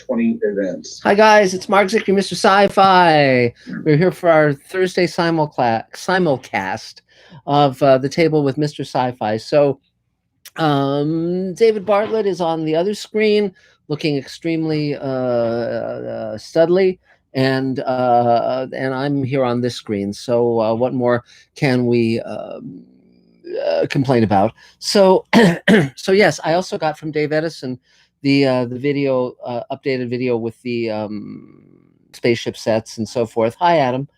20 events. Hi guys, it's Mark Zickeeeeeee, Mr. Sci-Fi. We're here for our Thursday simulcast of The Table with Mr. Sci-Fi. So David Bartlett is on the other screen, looking extremely studly, and I'm here on this screen. So what more can we complain about? So so yes, I also got from Dave Edison the video, updated video with the spaceship sets and so forth. Hi, Adam.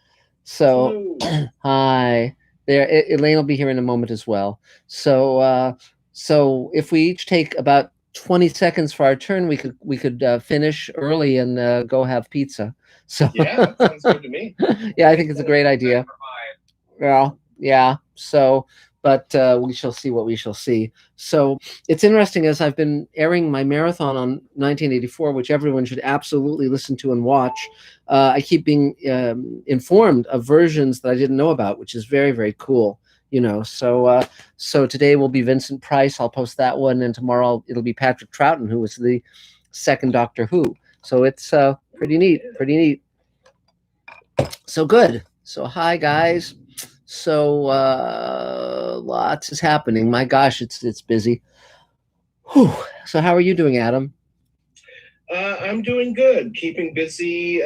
So hi there. Elaine will be here in a moment as well. So so if we each take about 20 seconds for our turn, we could finish early and go have pizza. So yeah, that sounds good to me. Yeah, I think it's a great idea. Well, yeah. So, but we shall see what we shall see. So it's interesting, as I've been airing my marathon on 1984, which everyone should absolutely listen to and watch. I keep being informed of versions that I didn't know about, which is very, very cool. You know, so so today will be Vincent Price. I'll post that one, and tomorrow it'll be Patrick Troughton, who was the second Doctor Who. So it's pretty neat, pretty neat. So good. So hi guys. So lots is happening. My gosh, it's busy. Whew. So how are you doing, Adam? I'm doing good. Keeping busy,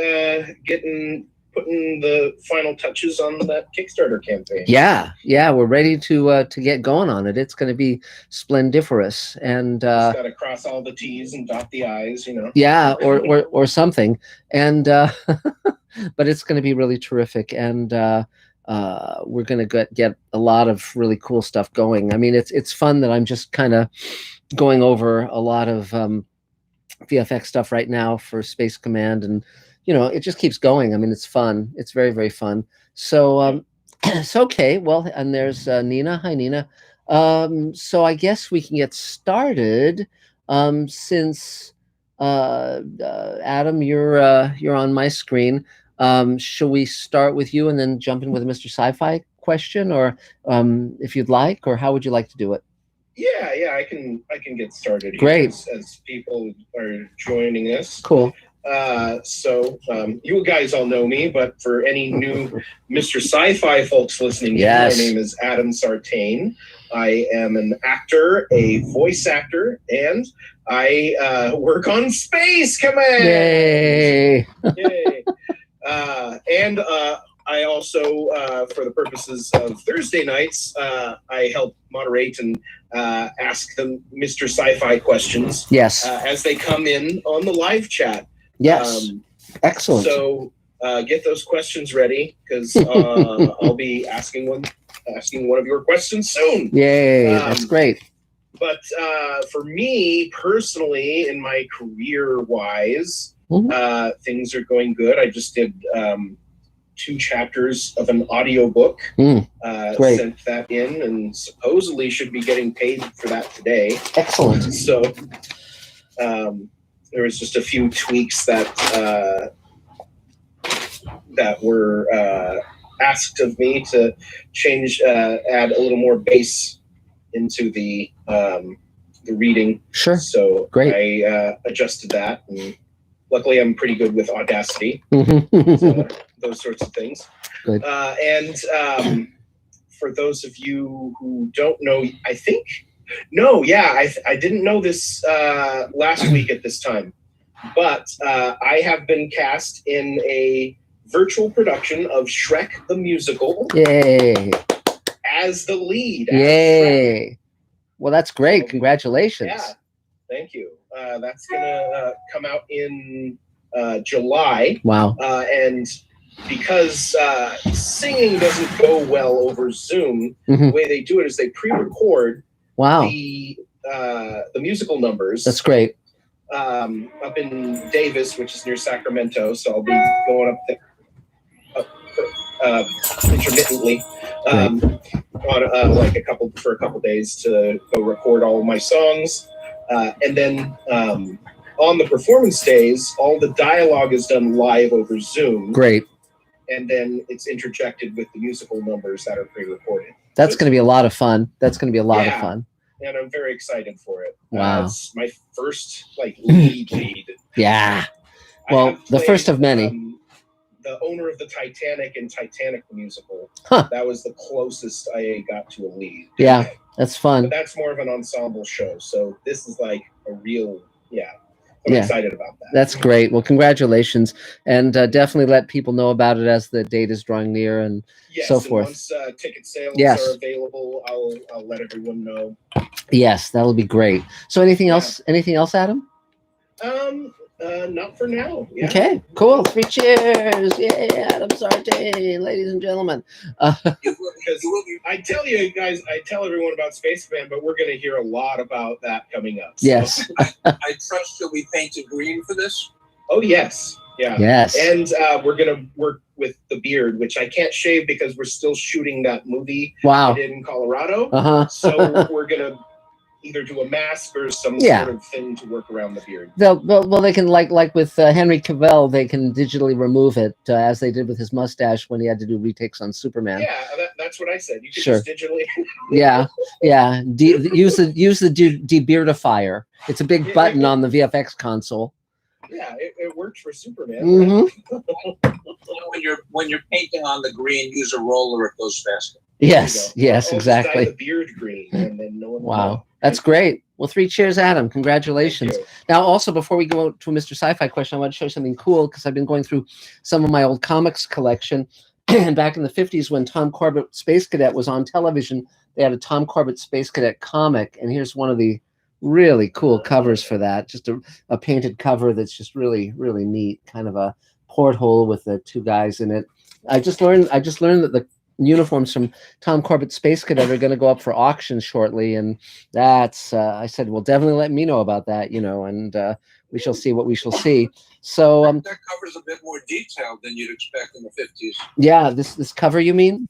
putting the final touches on that Kickstarter campaign. Yeah, we're ready to get going on it. It's going to be splendiferous, and just got to cross all the T's and dot the I's, you know. Yeah, or something, and but it's going to be really terrific, and we're going to get a lot of really cool stuff going. I mean, it's fun that I'm just kind of going over a lot of VFX stuff right now for Space Command, and you know, it just keeps going. I mean, it's fun. It's very, very fun. So so okay, well, and there's Nina. Hi, Nina. So I guess we can get started since Adam, you're on my screen. Shall we start with you and then jump in with a Mr. Sci-Fi question, or if you'd like, or how would you like to do it? Yeah, I can get started. Great. As people are joining us. Cool. So you guys all know me, but for any new Mr. Sci-Fi folks listening, yes. My name is Adam Sartain. I am an actor, a voice actor, and I work on Space Command. Yay! Yay! And I also, for the purposes of Thursday nights, I help moderate and ask them Mr. Sci-Fi questions. Yes. As they come in on the live chat. Yes. Excellent. So get those questions ready, because I'll be asking one of your questions soon. Yay! That's great. But for me personally, in my career-wise, things are going good. I just did 2 chapters of an audiobook. Sent that in, and supposedly should be getting paid for that today. Excellent. So there was just a few tweaks that were asked of me to change, add a little more bass into the reading. Sure. So great. I adjusted that, and luckily I'm pretty good with Audacity. So, those sorts of things. Good. And for those of you who don't know, I didn't know this last week at this time, but I have been cast in a virtual production of Shrek the Musical. Yay! As the lead. Yay! Well, that's great. Congratulations. Yeah, thank you. That's gonna come out in July. Wow. And because singing doesn't go well over Zoom, the way they do it is they pre-record the musical numbers. That's great. Up in Davis, which is near Sacramento, so I'll be going up there intermittently on for a couple days to go record all of my songs, and then on the performance days, all the dialogue is done live over Zoom. Great. And then it's interjected with the musical numbers that are pre-recorded. That's going to be a lot of fun. That's going to be a lot of fun. and I'm very excited for it. Wow. It's my first like lead. Yeah. Well, the first of many. The owner of the Titanic and Titanic the musical. Huh. That was the closest I got to a lead. Yeah, that's fun. But that's more of an ensemble show. So this is like a real, I'm excited about that. That's great. Well, congratulations. And definitely let people know about it as the date is drawing near and so forth. Once ticket sales are available, I'll let everyone know. Yes, that'll be great. So anything else? Anything else, Adam? Not for now. Yeah. Okay, cool. 3 cheers. Yay, Adam Sartain, ladies and gentlemen. I tell you guys, I tell everyone about Spaceman, but we're going to hear a lot about that coming up. So. Yes. I trust you'll be painted green for this? Oh, yes. Yeah. Yes. And we're going to work with the beard, which I can't shave because we're still shooting that movie I did in Colorado. So we're going to either do a mask or some sort of thing to work around the beard. Well, they can like with Henry Cavill, they can digitally remove it as they did with his mustache when he had to do retakes on Superman. Yeah, that's what I said. You can just digitally. Yeah. Use the debeardifier. It's a big button on the VFX console. Yeah, it worked for Superman. Mm-hmm. Right? When you're painting on the green, use a roller. It goes faster. Yes, exactly. Dye the beard green, and then no one will know. That's great. Well, 3 cheers, Adam. Congratulations. Now, also, before we go to a Mr. Sci-Fi question, I want to show you something cool because I've been going through some of my old comics collection. And back in the 50s, when Tom Corbett Space Cadet was on television, they had a Tom Corbett Space Cadet comic. And here's one of the really cool covers for that. Just a painted cover that's just really, really neat. Kind of a porthole with the 2 guys in it. I just learned that the uniforms from Tom Corbett Space Cadet are going to go up for auction shortly, and that's I said, well, definitely let me know about that, and we shall see what we shall see. So that covers a bit more detail than you'd expect in the 50s. Yeah, this cover, you mean?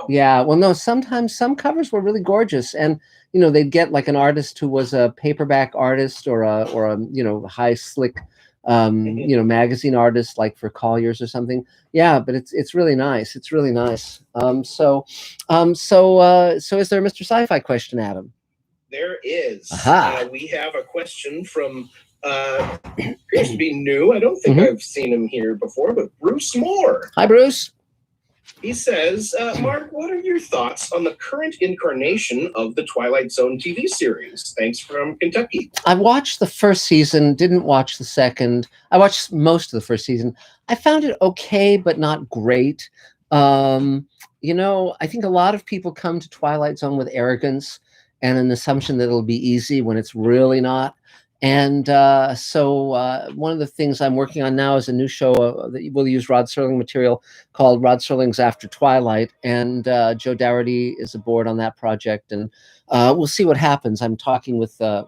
Yeah. Well, no, sometimes some covers were really gorgeous, and they'd get like an artist who was a paperback artist or a high slick magazine artist, like for Collier's or something. Yeah, but it's really nice. It's really nice. So is there a Mr. Sci-Fi question, Adam? There is. Aha. We have a question from appears to be new. I don't think I've seen him here before, but Bruce Moore. Hi, Bruce. He says, Mark, what are your thoughts on the current incarnation of the Twilight Zone TV series? Thanks, from Kentucky. I watched the first season, didn't watch the second. I watched most of the first season. I found it okay, but not great. I think a lot of people come to Twilight Zone with arrogance and an assumption that it'll be easy when it's really not. And so one of the things I'm working on now is a new show that will use Rod Serling material called Rod Serling's After Twilight. And Joe Dougherty is aboard on that project. And we'll see what happens. I'm talking with the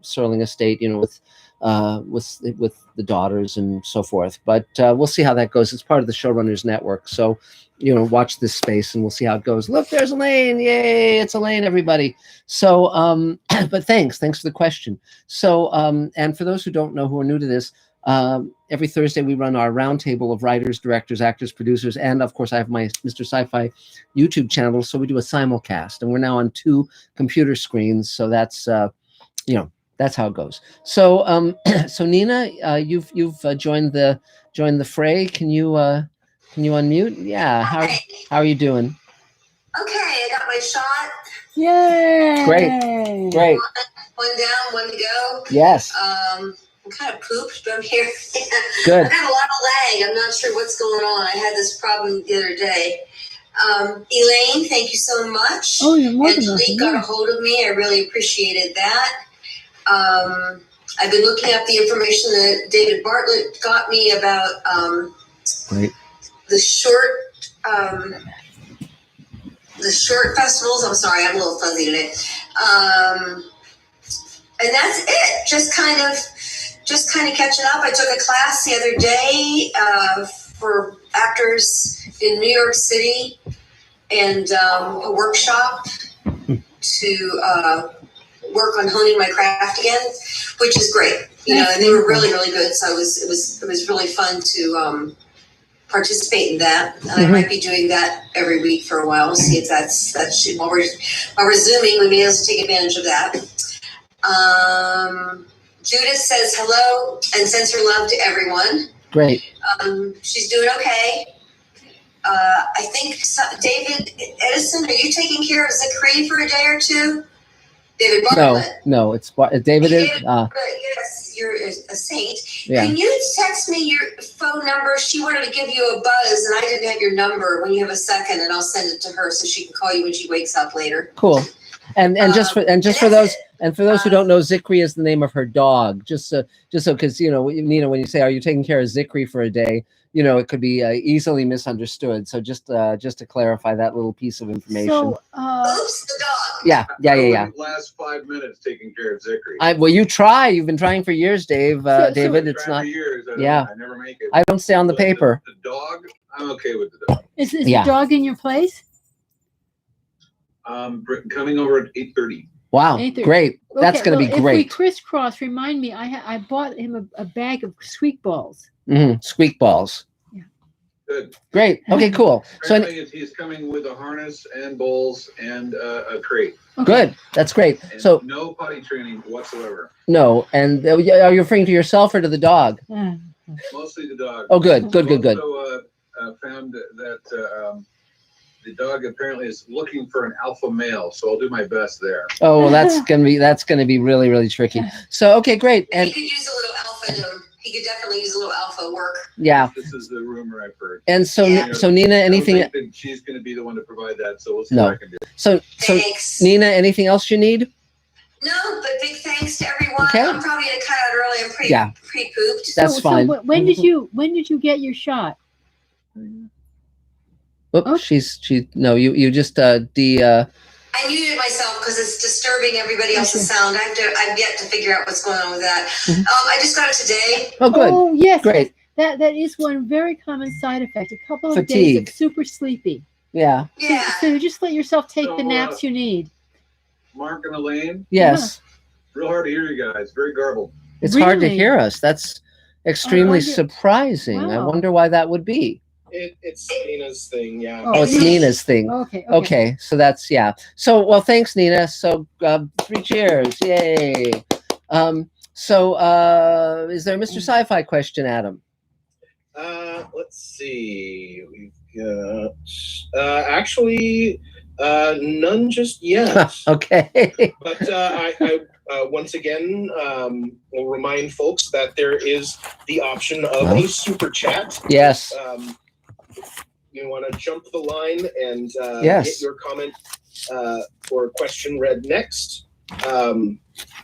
Serling estate, with the daughters and so forth. But we'll see how that goes. It's part of the Showrunners Network. So, watch this space and we'll see how it goes. Look, there's Elaine. Yay, it's Elaine, everybody. So, but thanks for the question. So, and for those who don't know, who are new to this, every Thursday we run our roundtable of writers, directors, actors, producers, and of course I have my Mr. Sci-Fi YouTube channel. So we do a simulcast, and we're now on 2 computer screens. So that's, that's how it goes. So, so Nina, you've joined the fray. Can you unmute? Yeah. How are you doing? Okay, I got my shot. Yay! Great. One down, one to go. Yes. I'm kind of pooped, but I'm here. Good. I have a lot of lag. I'm not sure what's going on. I had this problem the other day. Elaine, thank you so much. Oh, you're more than welcome. Angelique got a hold of me. I really appreciated that. I've been looking up the information that David Bartlett got me about the short festivals. I'm sorry, I'm a little fuzzy today. And that's it. Just kind of catching up. I took a class the other day for actors in New York City, and a workshop to work on honing my craft again, which is great. And they were really, really good. So it was really fun to participate in that. And I might be doing that every week for a while. See if that's while we're Zooming, we may also take advantage of that. Judith says hello and sends her love to everyone. Great. She's doing okay. I think David Edison, are you taking care of Zicreeeeeee for a day or two? David Bartlett. No, it's David is. Yes, you're a saint. Yeah. Can you text me your phone number? She wanted to give you a buzz, and I didn't have your number. When you have a second, and I'll send it to her so she can call you when she wakes up later. Cool. And just for those who don't know, Zicreeeeeee is the name of her dog. Just so because Nina, when you say, "Are you taking care of Zicreeeeeee for a day?" It could be easily misunderstood. So just to clarify that little piece of information. So, oops, the dog. Yeah. Last 5 minutes taking care of Zicreeeeeee. Well, you try. You've been trying for years, David. It's not. For years. I never make it. I don't stay on the paper. The dog, I'm okay with the dog. Is the dog in your place? Coming over at 8:30. Wow, 8:30. great. That's going to be great. If we crisscross, remind me. I bought him a bag of squeak balls. Squeak balls. Yeah. Good. Great. Okay, cool. So he's coming with a harness and bowls and a crate. Okay. Good. That's great. And so no potty training whatsoever. No, and are you referring to yourself or to the dog? Mostly the dog. Oh, good. Also, found that the dog apparently is looking for an alpha male, so I'll do my best there. Oh, well, that's gonna be really, really tricky. So okay, great. And he could use a little alpha in him. He could definitely use a little alpha work. Yeah. This is the rumor I've heard. And so Nina, anything? She's going to be the one to provide that, so we'll see what I can do. So Thanks. Nina, anything else you need? No, but big thanks to everyone. Okay. I'm probably gonna cut out early. I'm pre-pooped. That's fine. So when did you get your shot? Oops, you just I muted myself because it's disturbing everybody else's sound. I've yet to figure out what's going on with that. I just got it today. Oh, good. Oh, yes. Great. That is one very common side effect. A couple of Fatigue. days of super sleepy. Yeah. Yeah. So just let yourself take the naps you need. Mark and Elaine? Yes. Real hard to hear you guys. Very garbled. It's hard to hear us. That's extremely surprising. Wow. I wonder why that would be. It's Nina's thing, yeah. Oh, it's Nina's thing. Okay. So that's, yeah. So, well, thanks, Nina. So 3 cheers. Yay. Is there a Mr. Sci-Fi question, Adam? Let's see. We've got actually none just yet. Okay. But I once again will remind folks that there is the option of a super chat. Yes. You want to jump the line and yes. get your comment or question read next.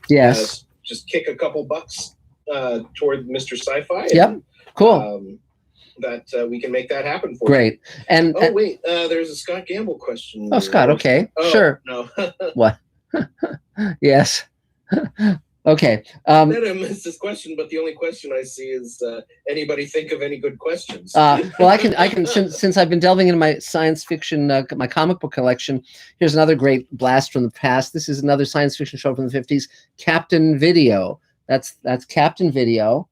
Yes. Just kick a couple bucks toward Mr. Sci-Fi. Yep. Cool. That we can make that happen for Great. you. And wait, there's a Scott Gamble question. Oh, Scott. Okay. Sure. No. What? Yes. Okay. I missed this question, but the only question I see is anybody think of any good questions? Well, I can since I've been delving into my science fiction, my comic book collection. Here's another great blast from the past. This is another science fiction show from the 50s, Captain Video. That's Captain Video.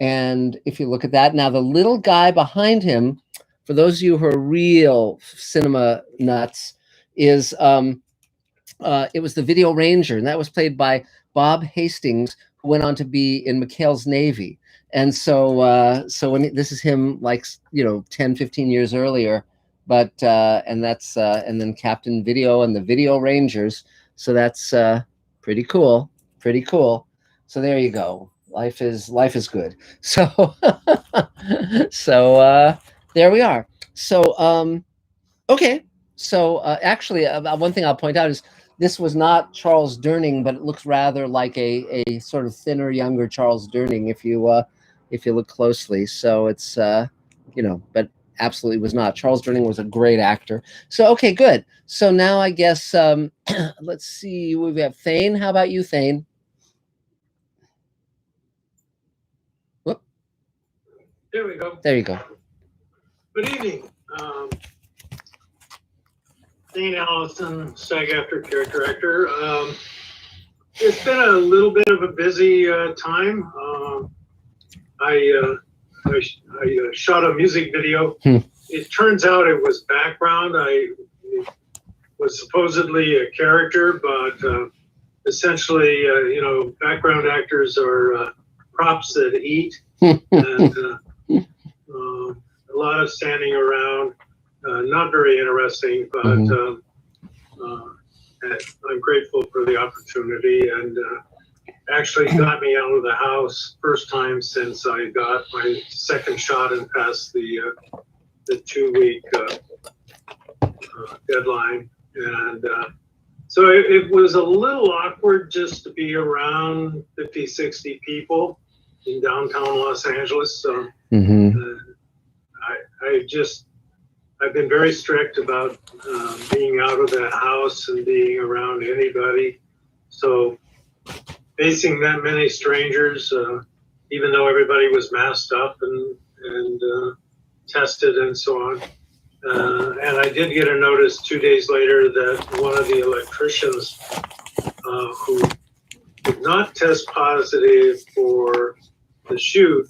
And if you look at that, now the little guy behind him, for those of you who are real cinema nuts, is it was the Video Ranger, and that was played by Bob Hastings, who went on to be in McHale's Navy. And so when this is him, 10, 15 years earlier, but and then Captain Video and the Video Rangers. So that's pretty cool. So there you go. Life is good. So there we are. So okay. So actually, one thing I'll point out is this was not Charles Durning, but it looks rather like a sort of thinner, younger Charles Durning if you look closely. So it's but absolutely was not. Charles Durning was a great actor. So okay, good. So now I guess let's see. We have Thane. How about you, Thane? There we go. There you go. Good evening. Thane Ellison, SAG-AFTRA character actor. It's been a little bit of a busy time. I I shot a music video. It turns out it was background. It was supposedly a character, but essentially, background actors are props that eat, and a lot of standing around. Not very interesting, but I'm grateful for the opportunity, and actually got me out of the house first time since I got my second shot and passed the 2-week deadline. And so it was a little awkward just to be around 50, 60 people in downtown Los Angeles. So I've been very strict about being out of the house and being around anybody. So facing that many strangers, even though everybody was masked up and tested and so on. And I did get a notice 2 days later that one of the electricians who did not test positive for the shoot,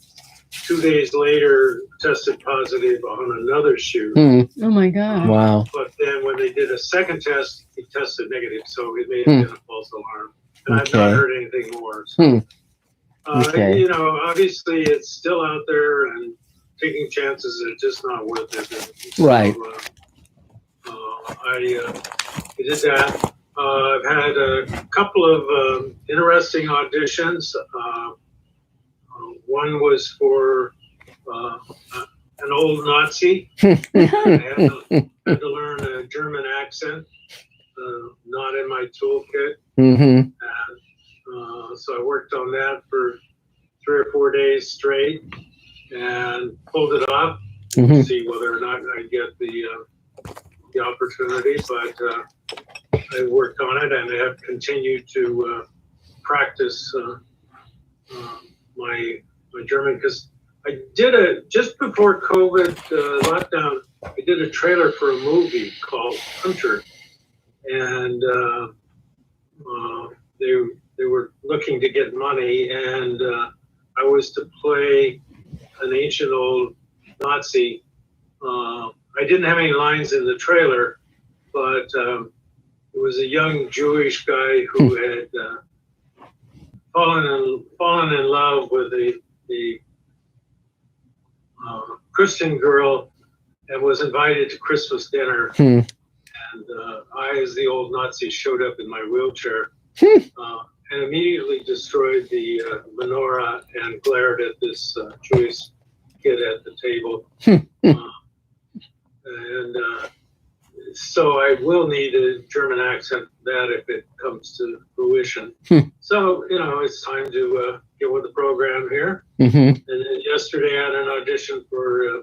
2 days later tested positive on another shoot. Oh my God. Wow. But then when they did a second test, he tested negative, so it may have been a false alarm. And I've not heard anything more. So, obviously it's still out there, and taking chances are just not worth it. Right. So, I did that. I've had a couple of interesting auditions. One was for an old Nazi. I had to learn a German accent, not in my toolkit. And so I worked on that for 3 or 4 days straight and pulled it off to see whether or not I get the opportunity. But I worked on it, and I have continued to practice my German, because I did just before COVID lockdown, I did a trailer for a movie called Hunter, and they were looking to get money, and I was to play an ancient old Nazi. I didn't have any lines in the trailer, but it was a young Jewish guy who had fallen in love with the Christian girl and was invited to Christmas dinner. And I, as the old Nazi, showed up in my wheelchair and immediately destroyed the menorah and glared at this Jewish kid at the table. So I will need a German accent for that if it comes to fruition. So, it's time to get with the program here. And then yesterday I had an audition for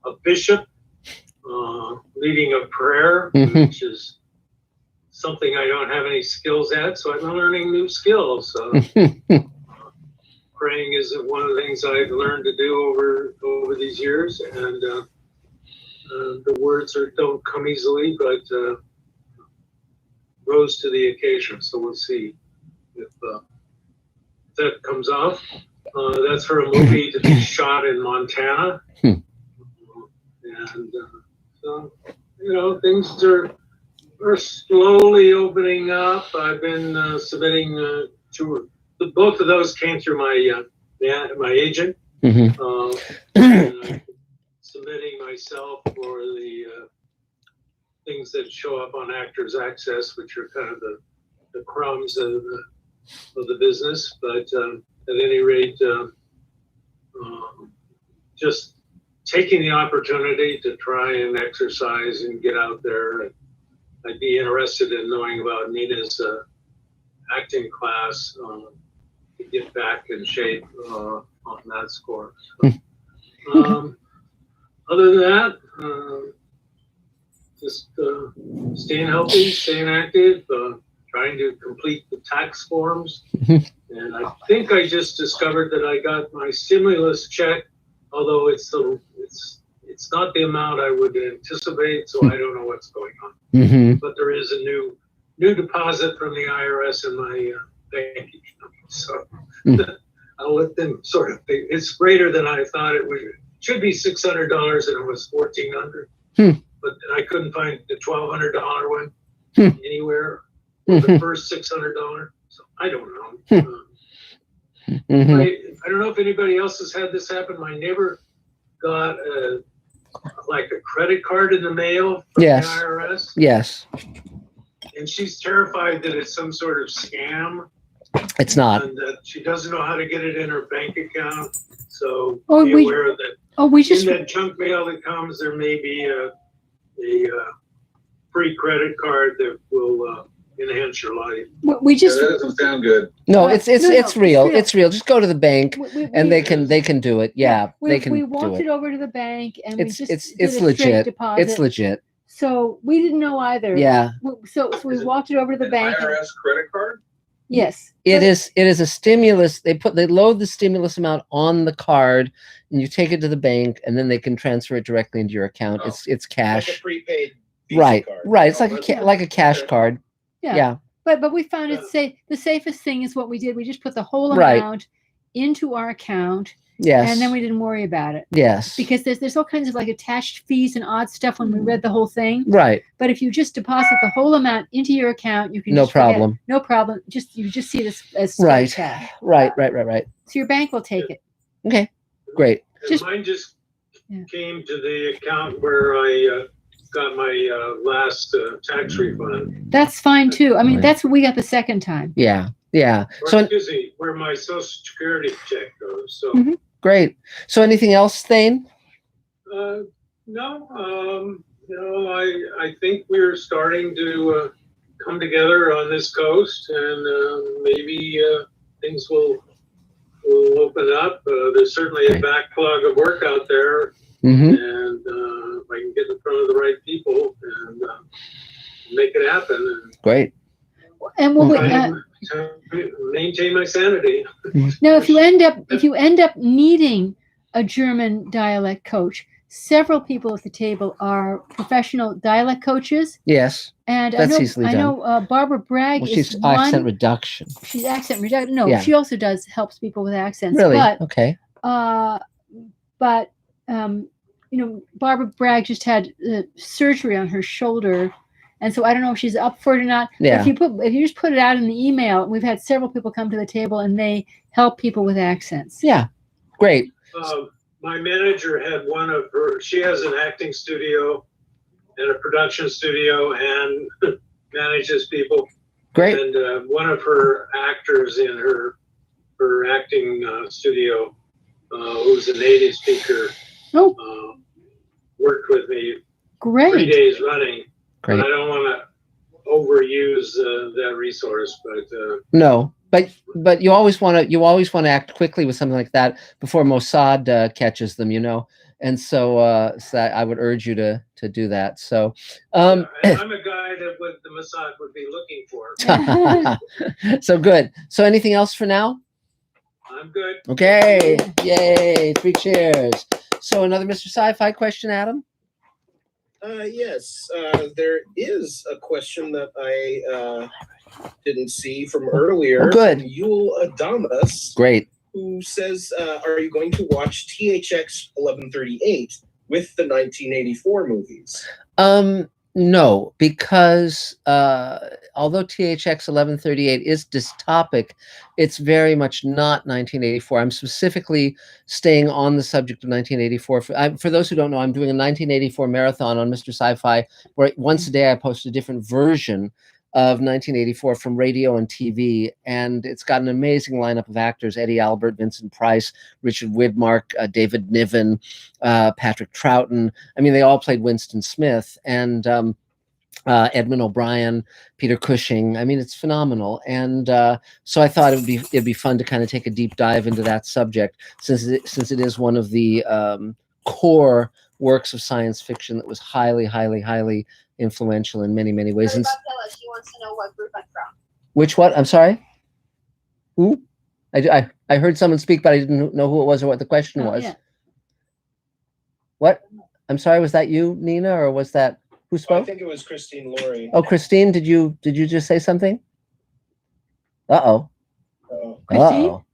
a bishop leading a prayer, which is something I don't have any skills at, so I'm learning new skills. Praying is one of the things I've learned to do over these years, and the words don't come easily, but rose to the occasion. So we'll see if that comes off. That's for a movie to be shot in Montana. And so, things are slowly opening up. I've been submitting to both of those came through my agent. And I'm submitting myself for the things that show up on Actors Access, which are kind of the crumbs of the business. But at any rate, just taking the opportunity to try and exercise and get out there. I'd be interested in knowing about Nina's acting class to get back in shape on that score. So, other than that, just staying healthy, staying active, trying to complete the tax forms. And I think I just discovered that I got my stimulus check, although it's not the amount I would anticipate, so I don't know what's going on. But there is a new deposit from the IRS in my bank account. So I'll let them sort of think. It's greater than I thought it would. It should be $600 and it was $1,400. But I couldn't find the $1,200 one anywhere. Or the first $600. So I don't know. I don't know if anybody else has had this happen. My neighbor got like a credit card in the mail from the IRS. Yes. And she's terrified that it's some sort of scam. It's not. And that she doesn't know how to get it in her bank account. So Oh, be aware that we just in that junk mail that comes, there may be a free credit card that will enhance your life. we just That doesn't sound good. No, it's real. real. It's real. Just go to the bank and they can do it. Yeah, we, they can we do walked it. it over to the bank and It's we just it's did a legit. straight deposit. It's legit. So we didn't know either. Yeah. So we walked it over to the An bank. IRS credit card? Yes. It is a stimulus. They load the stimulus amount on the card and you take it to the bank and then they can transfer it directly into your account. Oh. It's Like a cash. prepaid Visa Right. card. Right. It's Oh, like a cash okay. card. Yeah. But we found it safe. The safest thing is what we did. We just put the whole Right. amount into our account, Yes. and then we didn't worry about it Yes. because there's all kinds of like attached fees and odd stuff when we read the whole thing. Right. But if you just deposit the whole amount into your account, you can No just forget. problem. No problem. You just see this as straight Right. cash. Right. So your bank will take it. Okay. Great. And Just- mine just Yeah. came to the account where I got my last tax refund. That's fine too. I mean, Right. that's what we got the second time. Yeah. Yeah. Or, So excuse me, where my Social Security check goes. So, Mhm. great. So anything else, Thane? no, I think we're starting to come together on this coast, and maybe things will open up. There's certainly a backlog of work out there, Mm-hmm. and if I can get in front of the right people and make it happen, and Great. And we'll, try to maintain my sanity. now, if you end up needing a German dialect coach, several people at the table are professional dialect coaches, Yes. and That's easily I know Barbara Bragg Well, is she's one. accent reduction. She's accent reduction. No, Yeah. she also helps people with accents. Really? But Okay. Barbara Bragg just had surgery on her shoulder, and so I don't know if she's up for it or not. But Yeah. if you just put it out in the email, we've had several people come to the table and they help people with accents. Yeah. Great. My manager had one of her, she has an acting studio and a production studio and manages people. Great. And one of her actors in her acting studio, who's a native speaker, worked with me 3 Great. days running. Great. But I don't want to overuse that resource, but No, but you always want to act quickly with something like that before Mossad catches them, and so I would urge you to do that. So, and I'm a guy that the Mossad would be looking for. so good. So anything else for now? I'm good. Okay. Yay. 3 cheers. So another Mr. Sci-Fi question, Adam? Yes, there is a question that I didn't see from earlier. Oh, good. From Yul Adamus, Great. who says, are you going to watch THX 1138 with the 1984 movies? No, because although THX 1138 is dystopic, it's very much not 1984. I'm specifically staying on the subject of 1984. For those who don't know, I'm doing a 1984 marathon on Mr. Sci-Fi, where once a day I post a different version of 1984 from radio and TV, and it's got an amazing lineup of actors: Eddie Albert, Vincent Price, Richard Widmark, David Niven, Patrick Troughton. I mean, they all played Winston Smith, and Edmund O'Brien, Peter Cushing. I mean, it's phenomenal, and so I thought it'd be fun to kind of take a deep dive into that subject, since it is one of the core works of science fiction that was highly influential in many ways. What about Phyllis? She wants to know what group I'm from. Which what? I'm sorry. Who? I heard someone speak, but I didn't know who it was or what the question was. Yeah. What? I'm sorry. Was that you, Nina, or was that who I spoke? think it was Christine Laurie. Oh, Christine, did you just say something? Uh-oh. Uh-oh. Christine?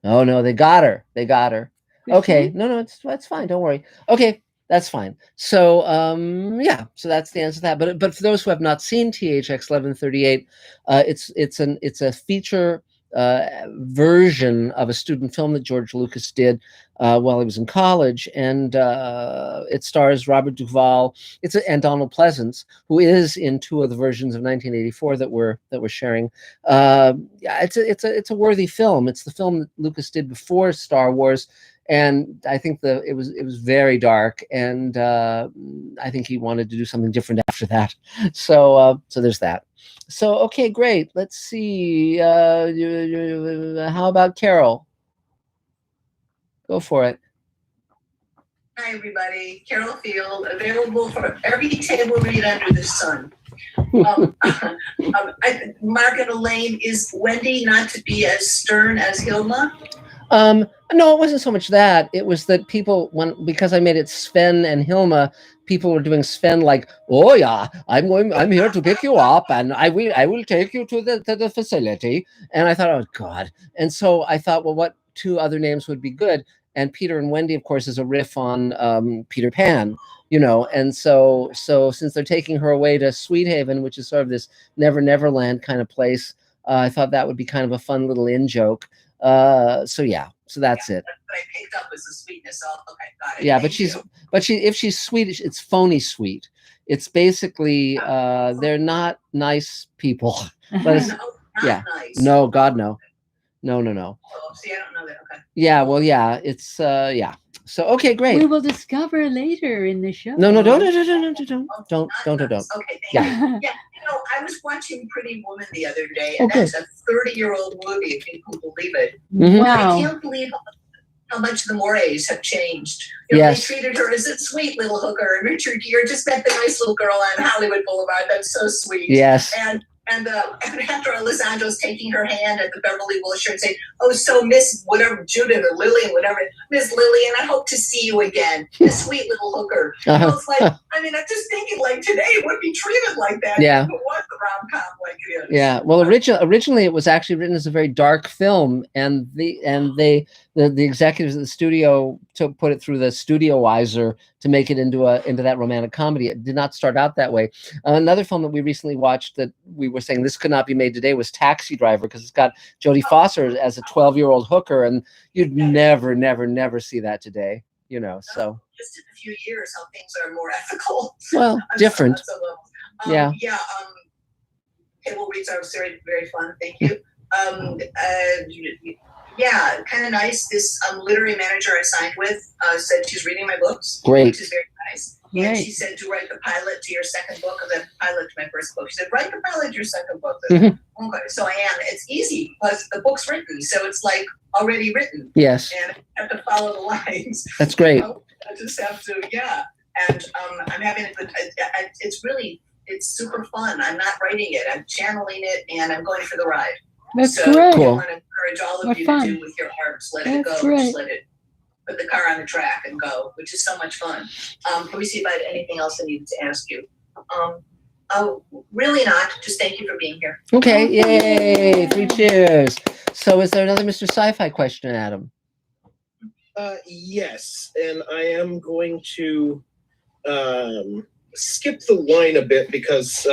Oh no, they got her. They got her. Did Okay. she? No, that's fine. Don't worry. Okay, that's fine. So yeah, so that's the answer to that. But for those who have not seen THX 1138, it's a feature version of a student film that George Lucas did while he was in college, and it stars Robert Duvall. And Donald Pleasance, who is in two of the versions of 1984 that we're sharing. Yeah, it's a worthy film. It's the film that Lucas did before Star Wars, and I think it was very dark, and I think he wanted to do something different after that. So there's that. So okay, great. Let's see. How about Carol? Go for it. Hi, everybody. Carol Field, available for every table read under the sun. Mark and Elaine, is Wendy not to be as stern as Hilma? No, it wasn't so much that. It was that because I made it Sven and Hilma, people were doing Sven like, oh yeah, I'm here to pick you up, and I will take you to the facility. And I thought, oh God. And so I thought, well, what two other names would be good? And Peter and Wendy, of course, is a riff on Peter Pan, and so since they're taking her away to Sweet Haven, which is sort of this Never Never Land kind of place, I thought that would be kind of a fun little in-joke. So yeah, so that's it. But I picked up as the sweetness. Oh, okay, got it. Yeah, Thank you. if she's Swedish, it's phony sweet. It's basically they're not nice people. But it's, No, not yeah, nice. no, God, no. No. Oh, see, I don't know that. Okay. Yeah, well, yeah, it's yeah. So okay, great. We will discover later in the show. No, don't. Oh, Don't. not nice. Okay, thank Yeah. you. Yeah, I was watching Pretty Woman the other day, Oh, and good. that's a 30-year-old movie, if you can believe it. Mhm. Wow. I can't believe how much the Mores have changed. Yes. They treated her as a sweet little hooker, and Richard Gere just met the nice little girl on Hollywood Boulevard. That's so sweet. Yes. And after Alessandro's taking her hand at the Beverly Wilshire and saying, oh, so Miss whatever, Judith or Lillian, whatever, Miss Lillian, I hope to see you again. The sweet little hooker. It's like, I mean, I'm just thinking like today it would be treated like that. Yeah. But what the rom-com like it is. Yeah. Well, originally it was actually written as a very dark film, and the executives of the studio put it through the Studioizer to make it into that romantic comedy. It did not start out that way. Another film that we recently watched that we were saying this could not be made today was Taxi Driver, because it's got Jodie Foster as a 12-year-old hooker, and you'd never see that today. So Just in a few years, how things are more ethical. well, different. Yeah. Yeah. Table reads are very, very fun. Thank you. Yeah, kind of nice. This literary manager I signed with said she's reading my books. Great. Which is very nice. And Great. she said to write the pilot to your second book, because I pilot to my first book. She said, write the pilot to your second book. Mhm. Okay, so I am. It's easy, plus the book's written, so it's like already written. Yes. And I have to follow the lines. That's great. I just have to, yeah. And I'm having a good. It's super fun. I'm not writing it. I'm channeling it, and I'm going for the ride. That's So great. I Cool. want to encourage all of What you fun. to do with your arts. Let it That's go. great. Just let it put the car on the track and go, which is so much fun. Can we see if I had anything else I needed to ask you? Oh, really not. Just thank you for being here. Okay. Yay! 3 cheers. So, is there another Mr. Sci-Fi question, Adam? Yes, and I am going to skip the line a bit because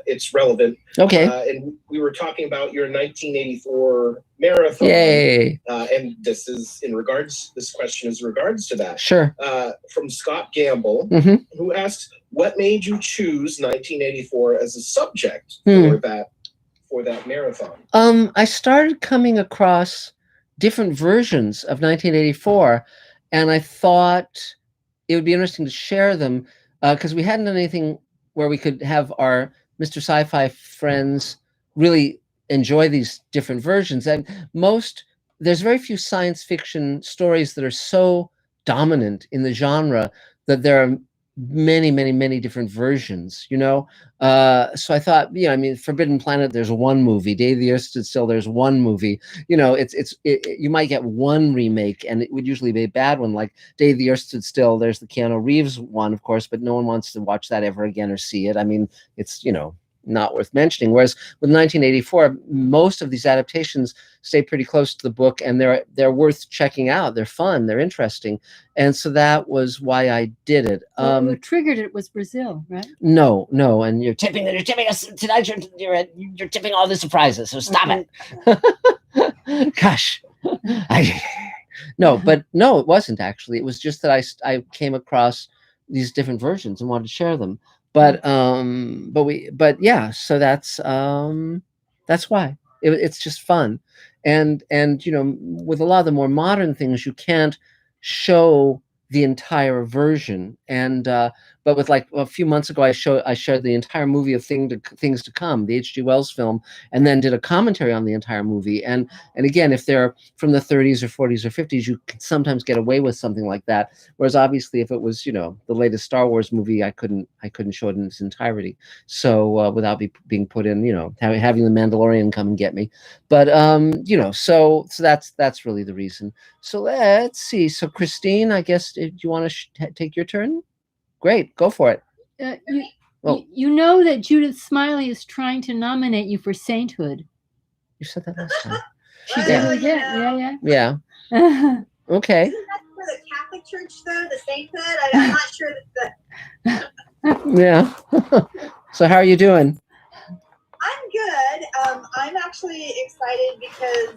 it's relevant. Okay. And we were talking about your 1984 marathon. Yay! And this question is in regards to that. Sure. From Scott Gamble, Mhm. who asks, what made you choose 1984 as a subject Hmm. for that marathon? I started coming across different versions of 1984, and I thought it would be interesting to share them because we hadn't done anything where we could have our Mr. Sci-Fi friends really enjoy these different versions. And there's very few science fiction stories that are so dominant in the genre that there are many different versions, so I thought, I mean, Forbidden Planet, there's one movie. Day the Earth Stood Still, there's one movie. You might get one remake, and it would usually be a bad one. Like Day the Earth Stood Still, there's the Keanu Reeves one, of course, but no one wants to watch that ever again or see it. I mean, it's not worth mentioning. Whereas with 1984, most of these adaptations stay pretty close to the book, and they're worth checking out. They're fun, they're interesting, and so that was why I did it. What triggered it was Brazil, right? No, and you're tipping us tonight. You're tipping all the surprises. So stop it. Gosh, no, it wasn't actually. It was just that I came across these different versions and wanted to share them. But yeah. So that's why it's just fun, and with a lot of the more modern things, you can't show the entire version, and but with like a few months ago, I shared the entire movie of Things to Come, the H.G. Wells film, and then did a commentary on the entire movie. And again, if they're from the 30s or 40s or 50s, you can sometimes get away with something like that. Whereas obviously, if it was the latest Star Wars movie, I couldn't show it in its entirety. So without being put in, having the Mandalorian come and get me. But so that's really the reason. So let's see. So Christine, I guess, do you want to take your turn? Great, go for it. You know that Judith Smiley is trying to nominate you for sainthood. You said that last time. She did. Yeah. Okay. Isn't that for the Catholic Church, though, the sainthood? I'm not sure that Yeah. So how are you doing? I'm good. I'm actually excited because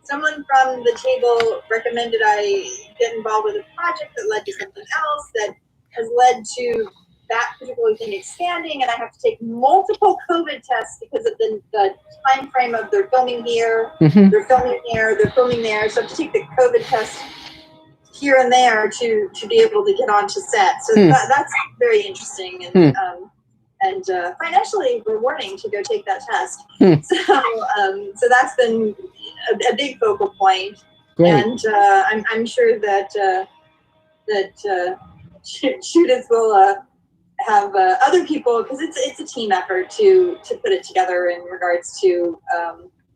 someone from the table recommended I get involved with a project that led to something else that has led to that particular thing expanding, and I have to take multiple COVID tests because of the time frame of they're filming here, they're filming here, they're filming there. So I have to take the COVID test here and there to be able to get onto set. So that's very interesting and financially rewarding to go take that test. So that's been a big focal point. Great. And I'm sure that Judith will have other people, because it's a team effort to put it together in regards to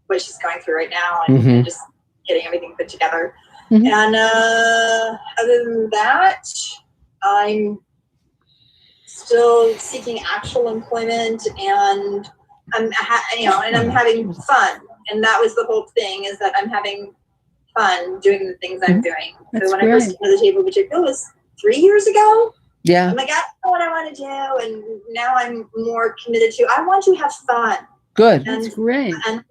what she's going through right now and just getting everything put together. And other than that, I'm still seeking actual employment, and I'm having fun. And that was the whole thing, is that I'm having fun doing the things I'm doing. So when I first came to the table, which I feel was 3 years ago, I'm like, I know what I want to do, and now I'm more committed to. I want to have fun. Good. That's great. And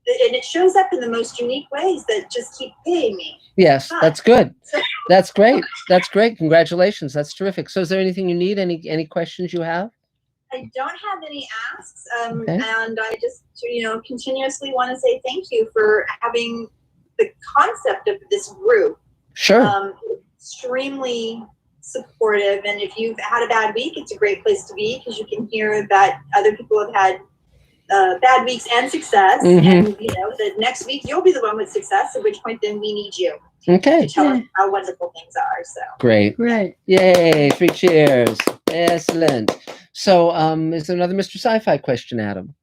it shows up in the most unique ways that just keep paying me. Yes, that's good. That's great. That's great. Congratulations. That's terrific. So is there anything you need? Any questions you have? I don't have any asks. And I just, continuously want to say thank you for having the concept of this group. Sure. Extremely supportive. And if you've had a bad week, it's a great place to be, because you can hear that other people have had bad weeks and success, and the next week you'll be the one with success, at which point then we need you to tell us how wonderful things are. So great. Yay, 3 cheers. Excellent. So is there another Mr. Sci-Fi question, Adam?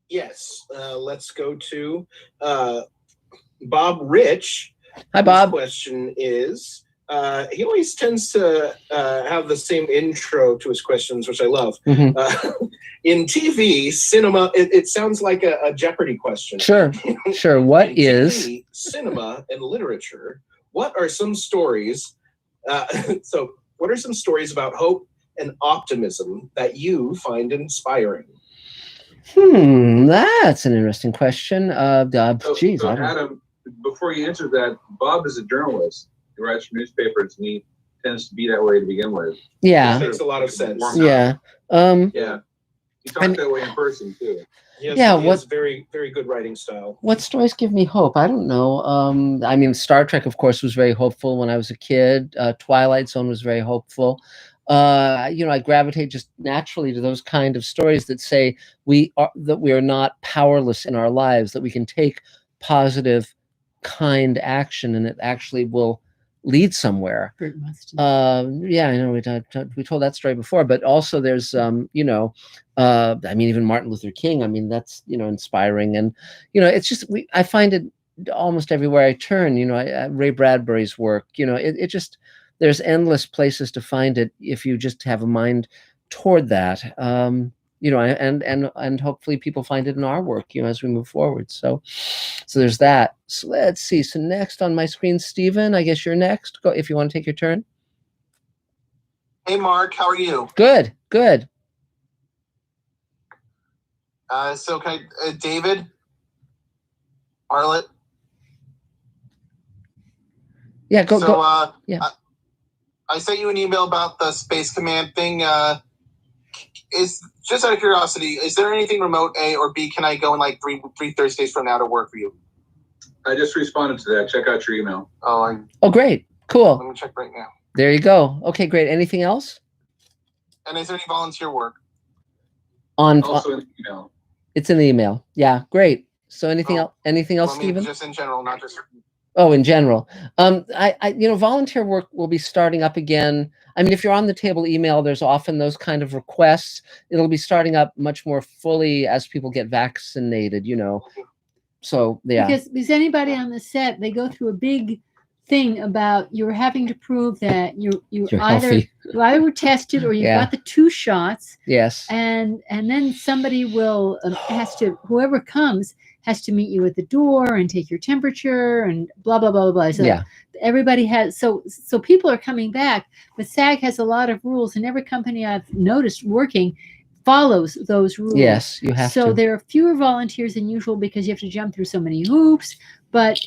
Yes. Let's go to Bob Rich. Hi, Bob. His question is, he always tends to have the same intro to his questions, which I love. In TV, cinema, it sounds like a Jeopardy question. Sure. What is TV, cinema, and literature? What are some stories? What are some stories about hope and optimism that you find inspiring? That's an interesting question. So Adam, before you answer that, Bob is a journalist. He writes for newspapers, and he tends to be that way to begin with. Yeah, that makes a lot of sense. Yeah. He talks that way in person too. He has very, very good writing style. What stories give me hope? I don't know. I mean, Star Trek, of course, was very hopeful when I was a kid. Twilight Zone was very hopeful. I gravitate just naturally to those kind of stories that say we are not powerless in our lives, that we can take positive, kind action, and it actually will lead somewhere. I know we told that story before, but also there's even Martin Luther King. I mean, that's inspiring, and it's just I find it almost everywhere I turn. Ray Bradbury's work. It just, there's endless places to find it if you just have a mind toward that. You know, and hopefully people find it in our work, you know, as we move forward. So there's that. So let's see. So next on my screen, Stephen, I guess you're next. Go if you want to take your turn. Hey, Mark, how are you? Good, good. So can I, David, Bartlett? Yeah, go. Yeah. I sent you an email about the Space Command thing. Is just out of curiosity, is there anything remote, A, or B? Can I go in like three Thursdays from now to work for you? I just responded to that. Check out your email. Oh, great, cool. Let me check right now. There you go. Okay, great. Anything else? And is there any volunteer work? Also in the email. It's in the email. Yeah, great. So anything else? Anything else, Stephen? Just in general, not just. Oh, in general. You know, volunteer work will be starting up again. I mean, if you're on the table email, there's often those kind of requests. It'll be starting up much more fully as people get vaccinated, you know. So, yeah. Because anybody on the set, they go through a big thing about you're having to prove that you're either were tested or you've got the 2 shots. Yes. And then somebody will whoever comes has to meet you at the door and take your temperature and blah blah blah blah. So everybody has so people are coming back, but SAG has a lot of rules, and every company I've noticed working follows those rules. Yes, you have to. So there are fewer volunteers than usual because you have to jump through so many hoops. But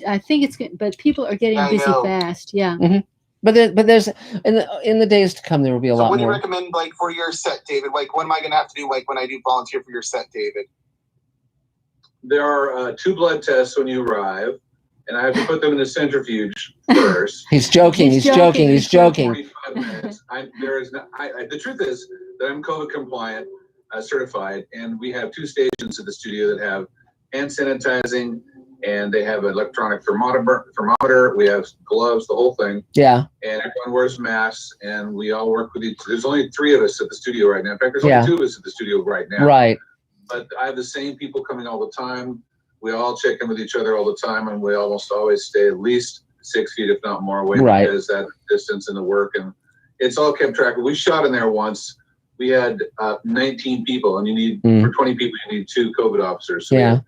I think it's good. But people are getting busy fast. Yeah. Mm-hmm. But there's in the days to come there will be a lot more. What do you recommend, like, for your set, David? Like, what am I going to have to do, like, when I do volunteer for your set, David? There are 2 blood tests when you arrive, and I have to put them in the centrifuge first. He's joking. He's joking. 45 minutes. The truth is that I'm COVID compliant, certified, and we have 2 stations at the studio that have hand sanitizing, and they have an electronic thermometer. We have gloves, the whole thing. Yeah. And everyone wears masks, and we all work with each. There's only 3 of us at the studio right now. In fact, there's only 2 of us at the studio right now. Right. But I have the same people coming all the time. We all check in with each other all the time, and we almost always stay at least 6 feet, if not more, away because that distance in the work, and it's all kept track of. We shot in there once. We had 19 people, and you need for 20 people, you need 2 COVID officers. So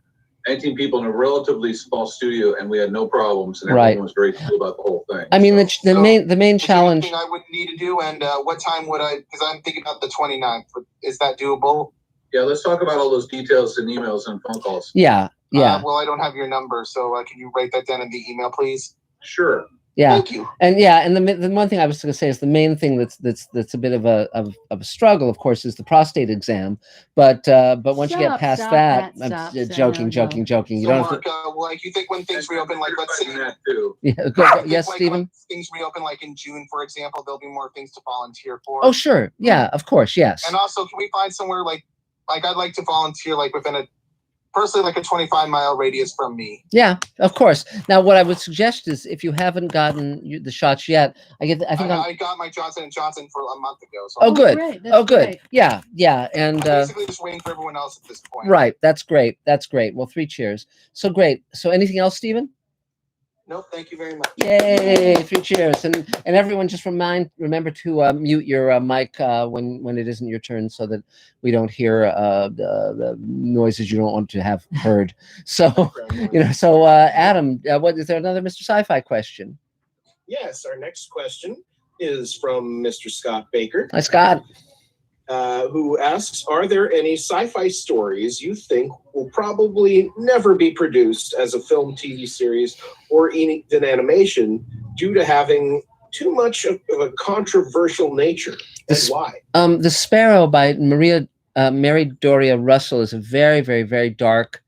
19 people in a relatively small studio, and we had no problems, and everyone was very cool about the whole thing. I mean, the main challenge. Anything I would need to do, and what time would I? Because I'm thinking about the 29th. Is that doable? Yeah, let's talk about all those details in emails and phone calls. Yeah. Well, I don't have your number, so can you write that down in the email, please? Sure. Yeah. Thank you. And the one thing I was going to say is the main thing that's a bit of a struggle, of course, is the prostate exam. But once you get past that, I'm joking. So You don't Mark, like, you think when things reopen, like, let's say that too. Yes, Stephen. When things reopen, like in June, for example, there'll be more things to volunteer for. Oh, sure. Yeah, of course. Yes. And also, can we find somewhere like I'd like to volunteer like within a 25-mile radius from me. Yeah, of course. Now, what I would suggest is if you haven't gotten the shots yet, I got my Johnson & Johnson for a month ago. So good. Great. Good. Yeah. And I'm basically just waiting for everyone else at this point. Right. That's great. Well, 3 cheers. So great. So anything else, Stephen? No, thank you very much. Yay! 3 cheers, and everyone, just remember to mute your mic when it isn't your turn, so that we don't hear the noises you don't want to have heard. So Adam, what is there? Another Mr. Sci-Fi question? Yes, our next question is from Mr. Scott Baker. Hi, Scott. Who asks, are there any sci-fi stories you think will probably never be produced as a film, TV series, or even animation due to having too much of a controversial nature? And why? The Sparrow by Mary Doria Russell is a very, very, very dark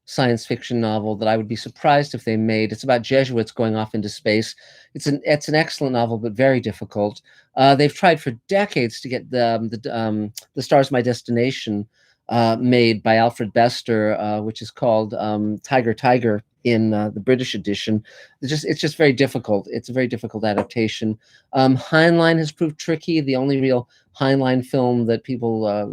science fiction novel that I would be surprised if they made. It's about Jesuits going off into space. It's an excellent novel, but very difficult. They've tried for decades to get the Stars My Destination made by Alfred Bester, which is called Tiger in the British edition. It's just very difficult. It's a very difficult adaptation. Heinlein has proved tricky. The only real Heinlein film that people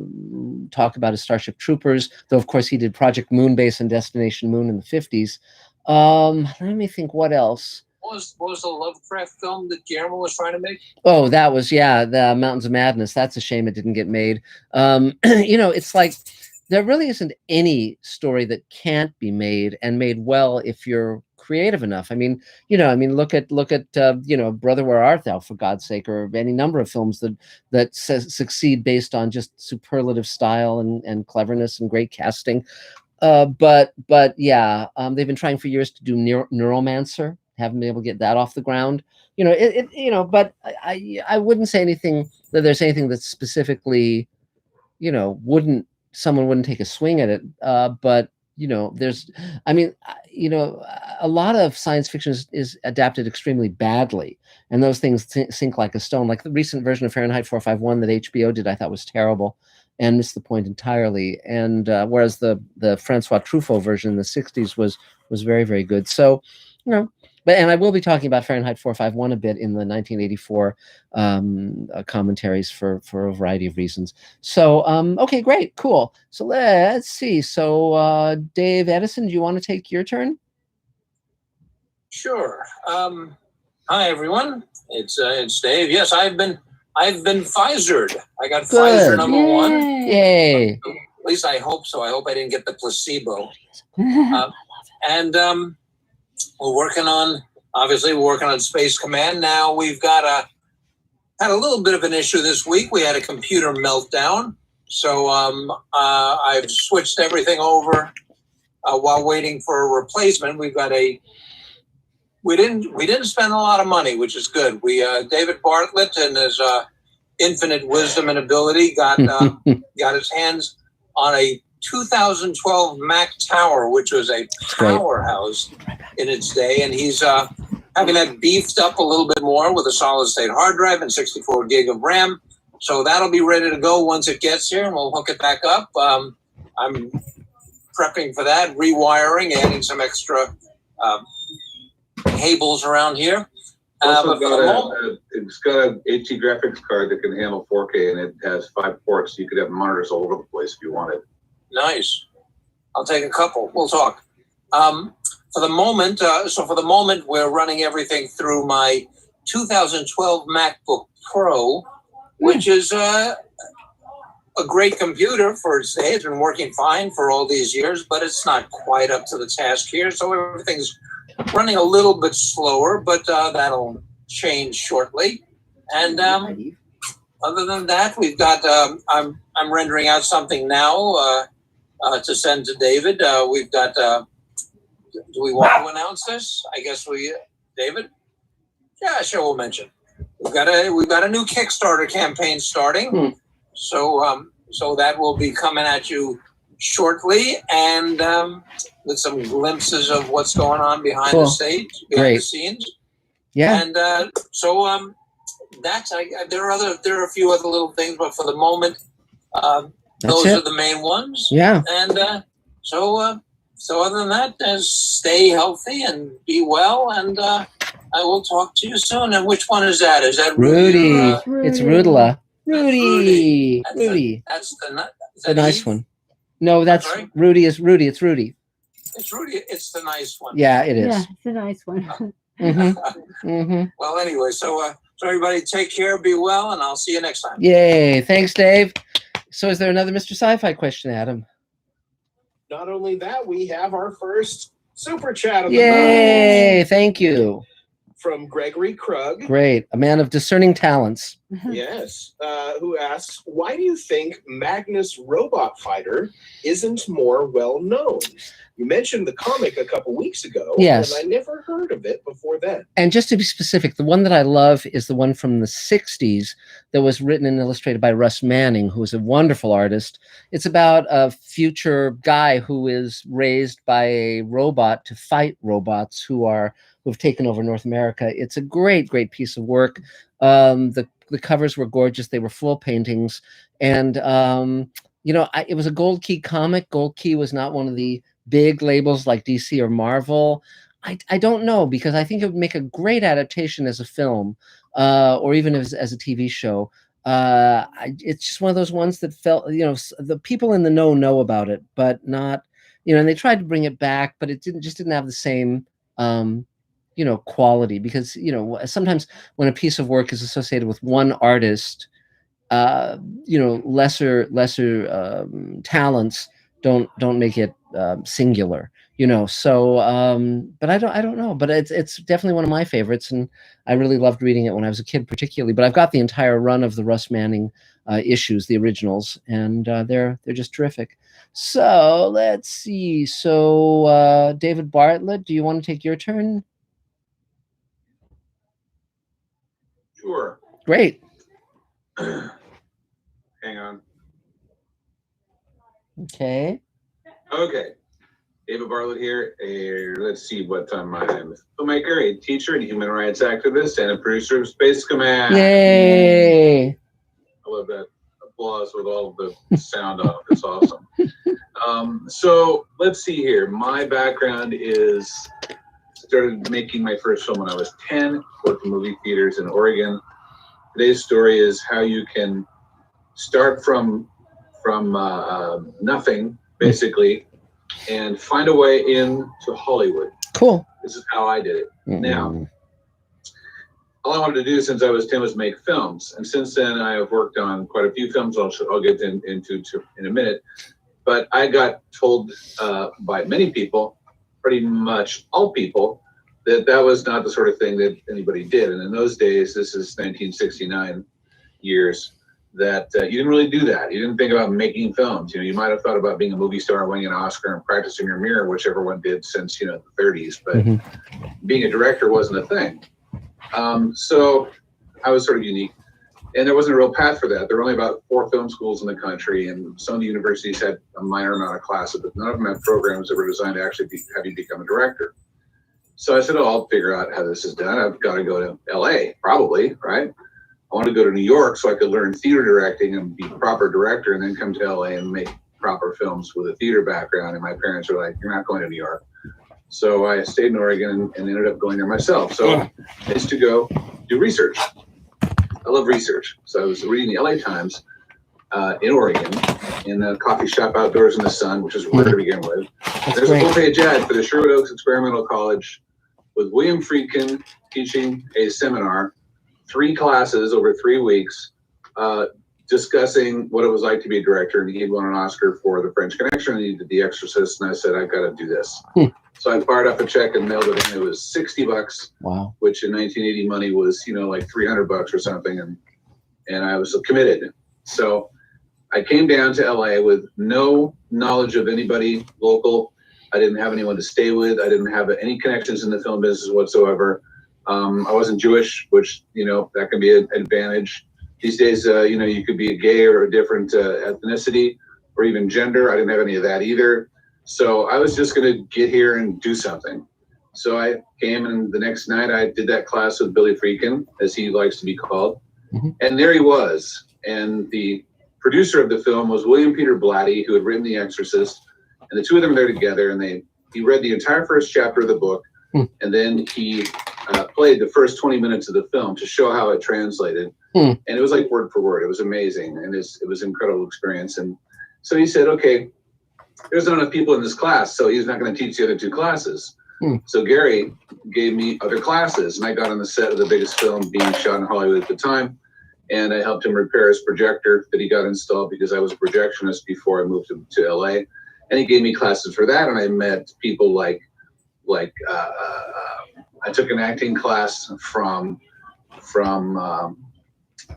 talk about is Starship Troopers, though of course he did Project Moonbase and Destination Moon in the 50s. Let me think, what else? was the Lovecraft film that Guillermo was trying to make? Oh, that was, yeah, the Mountains of Madness. That's a shame it didn't get made. You know, it's like there really isn't any story that can't be made and made well if you're creative enough. I mean, you know, look at you know, Brother, Where Art Thou, for God's sake, or any number of films that succeed based on just superlative style and cleverness and great casting. But yeah, they've been trying for years to do Neuromancer. Haven't been able to get that off the ground. You know, you know, but I wouldn't say anything that there's anything that specifically, you know, someone wouldn't take a swing at it. But you know, I mean, you know, a lot of science fiction is adapted extremely badly, and those things sink like a stone. Like the recent version of Fahrenheit 451 that HBO did, I thought was terrible and missed the point entirely. And whereas the Francois Truffaut version in the 60s was very, very good. So, you know, and I will be talking about Fahrenheit 451 a bit in the 1984 commentaries for a variety of reasons. So, okay, great, cool. So let's see. So, Dave Edison, do you want to take your turn? Sure. Hi, everyone. It's Dave. Yes, I've been Pfizered. I got Pfizer number 1. Yay! At least I hope so. I hope I didn't get the placebo. And we're working on Space Command now. We've got had a little bit of an issue this week. We had a computer meltdown, so I've switched everything over while waiting for a replacement. We've got we didn't spend a lot of money, which is good. David Bartlett and his infinite wisdom and ability got his hands on a 2012 Mac Tower, which was a powerhouse in its day, and he's having that beefed up a little bit more with a solid state hard drive and 64 gig of RAM. So that'll be ready to go once it gets here, and we'll hook it back up. I'm prepping for that, rewiring, adding some extra cables around here. It's got an AT graphics card that can handle 4K, and it has 5 ports. You could have monitors all over the place if you wanted. Nice. I'll take a couple. We'll talk. For the moment, we're running everything through my 2012 MacBook Pro, which is a great computer for its day. It's been working fine for all these years, but it's not quite up to the task here. So everything's running a little bit slower, but that'll change shortly. And other than that, we've got. I'm rendering out something now to send to David. We've got. Do we want to announce this? I guess David. Yeah, sure. We'll mention. We've got a new Kickstarter campaign starting. So that will be coming at you shortly, and with some glimpses of what's going on behind the the scenes. Yeah. And that's there are a few other little things, but for the moment, those are the main ones. Yeah. And so other than that, stay healthy and be well, and I will talk to you soon. And which one is that? Is that Rudy? Rudy? It's Rudela. Rudy. That's the nice one. No, that's Rudy. It's Rudy. It's Rudy. It's the nice one. Yeah, it is. Yeah, it's a nice one. Well, anyway, so everybody take care, be well, and I'll see you next time. Yay. Thanks, Dave. So is there another Mr. Sci-Fi question, Adam? Not only that, we have our first super chat of the night. Thank you. From Gregory Krug. Great. A man of discerning talents. Yes. Who asks, why do you think Magnus Robot Fighter isn't more well known? You mentioned the comic a couple weeks ago. Yes. And I never heard of it before then. And just to be specific, the one that I love is the one from the 60s that was written and illustrated by Russ Manning, who is a wonderful artist. It's about a future guy who is raised by a robot to fight robots who've taken over North America. It's a great, great piece of work. The covers were gorgeous. They were full paintings. And, it was a Gold Key comic. Gold Key was not one of the big labels like DC or Marvel. I don't know, because I think it would make a great adaptation as a film or even as a TV show. It's just one of those ones that felt, the people in the know about it, but not, and they tried to bring it back, but it didn't have the same quality, because sometimes when a piece of work is associated with one artist, lesser talents don't make it singular, so but I don't know, but it's definitely one of my favorites, and I really loved reading it when I was a kid particularly. But I've got the entire run of the Russ Manning issues, the originals, and they're just terrific. So let's see. So David Bartlett, do you want to take your turn? Sure. Great. Hang on. Okay. David Bartlett here. Let's see what time I am. A filmmaker, a teacher, and human rights activist, and a producer of Space Command. Yay! I love that applause with all of the sound off. It's awesome. So let's see here. My background is started making my first film when I was 10. Worked in movie theaters in Oregon. Today's story is how you can start from nothing, basically, and find a way into Hollywood. Cool. This is how I did it. Now, all I wanted to do since I was 10 was make films, and since then I have worked on quite a few films. I'll get into in a minute. But I got told by many people, pretty much all people, that was not the sort of thing that anybody did. And in those days, this is 1969 years, that you didn't really do that. You didn't think about making films. You might have thought about being a movie star, winning an Oscar, and practicing your mirror, which everyone did since the 30s. But being a director wasn't a thing. So I was sort of unique. And there wasn't a real path for that. There were only about 4 film schools in the country, and some of the universities had a minor amount of classes, but none of them had programs that were designed to actually have you become a director. So I said, I'll figure out how this is done. I've got to go to LA, probably, right? I want to go to New York so I could learn theater directing and be a proper director, and then come to LA and make proper films with a theater background. And my parents were like, you're not going to New York. So I stayed in Oregon and ended up going there myself. So I used to go do research. I love research. So I was reading the LA Times in Oregon, in a coffee shop outdoors in the sun, which is rare to begin with. There's a full-page ad for the Sherwood Oaks Experimental College with William Friedkin teaching a seminar, 3 classes over 3 weeks, discussing what it was like to be a director. And he'd won an Oscar for The French Connection, and he did The Exorcist. And I said, I've got to do this. So I fired up a check and mailed it in. It was $60. Wow. Which in 1980 money was, like $300 or something. And I was committed. So I came down to LA with no knowledge of anybody local. I didn't have anyone to stay with. I didn't have any connections in the film business whatsoever. I wasn't Jewish, which, that can be an advantage. These days, you could be a gay or a different ethnicity or even gender. I didn't have any of that either. So I was just going to get here and do something. So I came, and the next night I did that class with Billy Friedkin, as he likes to be called. And there he was. And the producer of the film was William Peter Blatty, who had written The Exorcist. And the two of them were there together, and he read the entire first chapter of the book, and then he played the first 20 minutes of the film to show how it translated. And it was like word for word. It was amazing, and it was an incredible experience. And so he said, okay, there's not enough people in this class, so he's not going to teach the other 2 classes. So Gary gave me other classes, and I got on the set of the biggest film being shot in Hollywood at the time, and I helped him repair his projector that he got installed because I was a projectionist before I moved to LA. And he gave me classes for that, and I met people like I took an acting class from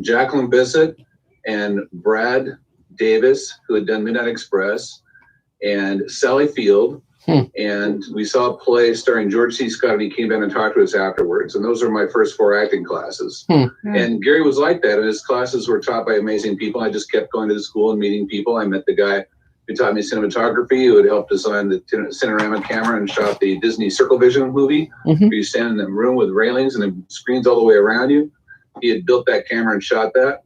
Jacqueline Bissett and Brad Davis, who had done Midnight Express, and Sally Field. And we saw a play starring George C. Scott, and he came down and talked to us afterwards. And those are my first 4 acting classes. And Gary was like that, and his classes were taught by amazing people. I just kept going to the school and meeting people. I met the guy who taught me cinematography, who had helped design the Cinerama camera and shot the Disney Circle Vision movie, where you stand in the room with railings and then screens all the way around you. He had built that camera and shot that.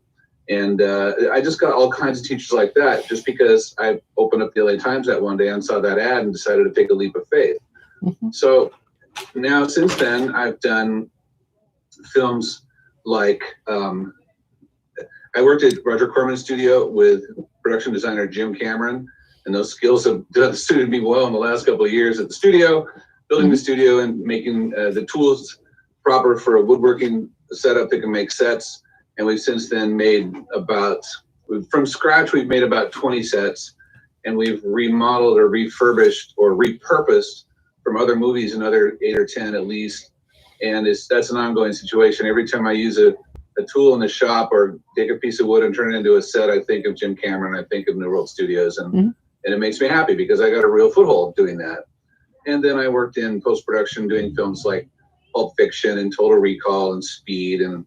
And I just got all kinds of teachers like that just because I opened up the LA Times that one day and saw that ad and decided to take a leap of faith. So now, since then, I've done films like, I worked at Roger Corman's studio with production designer Jim Cameron, and those skills have suited me well in the last couple of years at the studio. building the studio and making the tools proper for a woodworking setup that can make sets. And we've since then made from scratch, we've made about 20 sets, and we've remodeled or refurbished or repurposed from other movies, another 8 or 10 at least. And that's an ongoing situation. Every time I use a tool in the shop or take a piece of wood and turn it into a set, I think of Jim Cameron, I think of New World Studios, and it makes me happy because I got a real foothold doing that. And then I worked in post-production doing films like Pulp Fiction and Total Recall and Speed and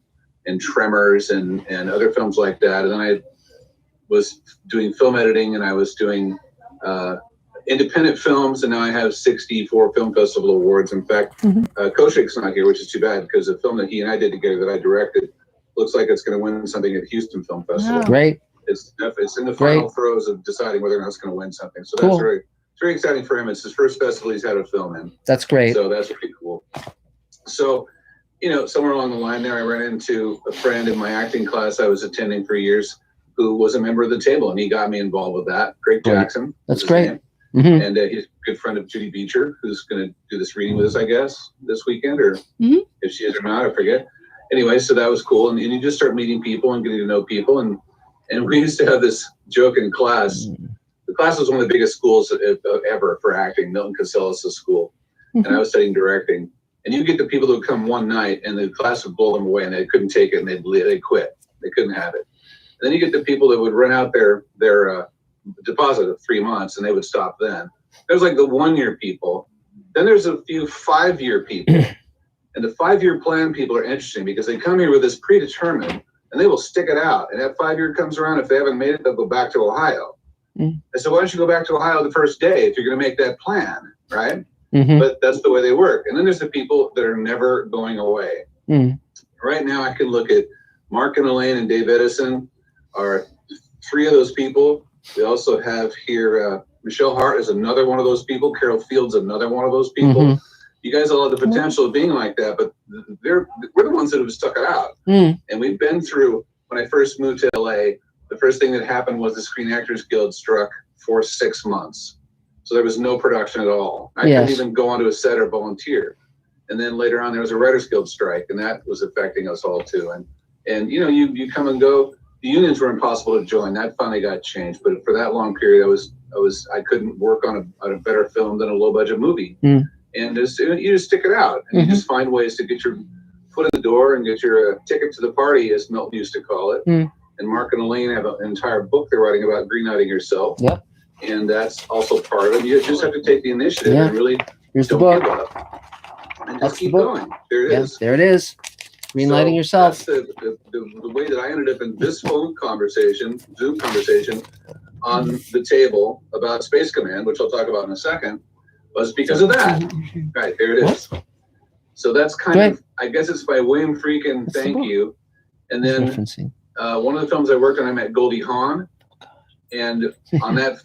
Tremors and other films like that. And then I was doing film editing, and I was doing independent films, and now I have 64 film festival awards. In fact, Koshik's not here, which is too bad, because the film that he and I did together that I directed looks like it's going to win something at Houston Film Festival. Wow. Great. It's in the final throes of deciding whether or not it's going to win something. So that's very exciting for him. It's his first festival he's had a film in. That's great. So that's pretty cool. So, somewhere along the line there, I ran into a friend in my acting class I was attending for years who was a member of the table, and he got me involved with that. Greg Jackson. That's great. And he's a good friend of Judy Beecher, who's going to do this reading with us, I guess, this weekend, or if she is or not, I forget. Anyway, so that was cool. And you just start meeting people and getting to know people. And we used to have this joke in class. The class was one of the biggest schools ever for acting, Milton Casellas' school. And I was studying directing. And you get the people that would come one night, and the class would blow them away, and they couldn't take it, and they'd quit. They couldn't have it. And then you get the people that would run out their deposit of 3 months, and they would stop then. There's like the 1-year people. Then there's a few 5-year people. And the 5-year plan people are interesting because they come here with this predetermined, and they will stick it out. And that 5-year comes around, if they haven't made it, they'll go back to Ohio. And so why don't you go back to Ohio the first day if you're going to make that plan, right? But that's the way they work. And then there's the people that are never going away. Right now, I can look at Mark and Elaine and Dave Edison are 3 of those people. We also have here Michelle Hart is another one of those people. Carol Field's another one of those people. You guys all have the potential of being like that, but we're the ones that have stuck it out. And we've been through, when I first moved to LA, the first thing that happened was the Screen Actors Guild struck for 6 months. So there was no production at all. I couldn't even go onto a set or volunteer. And then later on, there was a Writers Guild strike, and that was affecting us all too. And you come and go. The unions were impossible to join. That finally got changed. But for that long period, I couldn't work on a better film than a low budget movie. And you just stick it out, and you just find ways to get your foot in the door and get your ticket to the party, as Milton used to call it. And Mark and Elaine have an entire book they're writing about greenlighting yourself. And that's also part of it. You just have to take the initiative and really don't give up. And just keep going. There it is. There it is. Greenlighting yourself. That's the way that I ended up in this Zoom conversation on the table about Space Command, which I'll talk about in a second, was because of that. Right, there it is. So that's kind of, I guess it's by William Friedkin, Thank You. And then one of the films I worked on, I met Goldie Hawn. And on that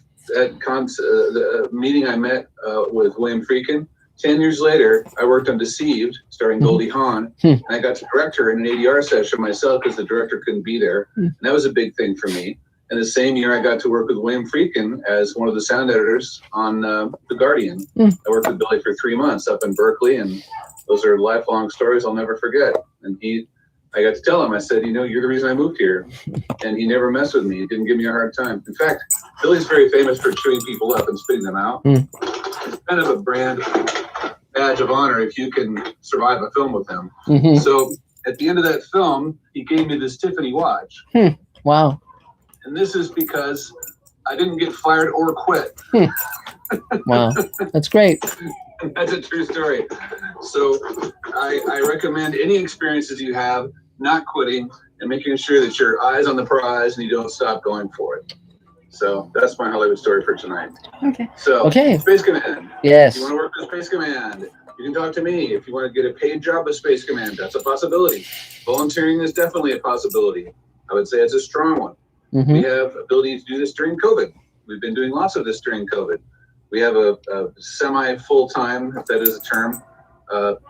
meeting I met with William Friedkin, 10 years later, I worked on Deceived, starring Goldie Hawn, and I got to direct her in an ADR session myself because the director couldn't be there. And that was a big thing for me. And the same year, I got to work with William Friedkin as one of the sound editors on The Guardian. I worked with Billy for 3 months up in Berkeley, and those are lifelong stories I'll never forget. And I got to tell him, I said, you're the reason I moved here. And he never messed with me. He didn't give me a hard time. In fact, Billy's very famous for chewing people up and spitting them out. It's kind of a badge of honor if you can survive a film with him. So at the end of that film, he gave me this Tiffany watch. Wow. And this is because I didn't get fired or quit. Wow. That's great. That's a true story. So I recommend any experiences you have, not quitting and making sure that your eyes on the prize and you don't stop going for it. So that's my Hollywood story for tonight. So Space Command. Yes. If you want to work with Space Command, you can talk to me. If you want to get a paid job with Space Command, that's a possibility. Volunteering is definitely a possibility. I would say it's a strong one. We have ability to do this during COVID. We've been doing lots of this during COVID. We have a semi-full-time, if that is a term,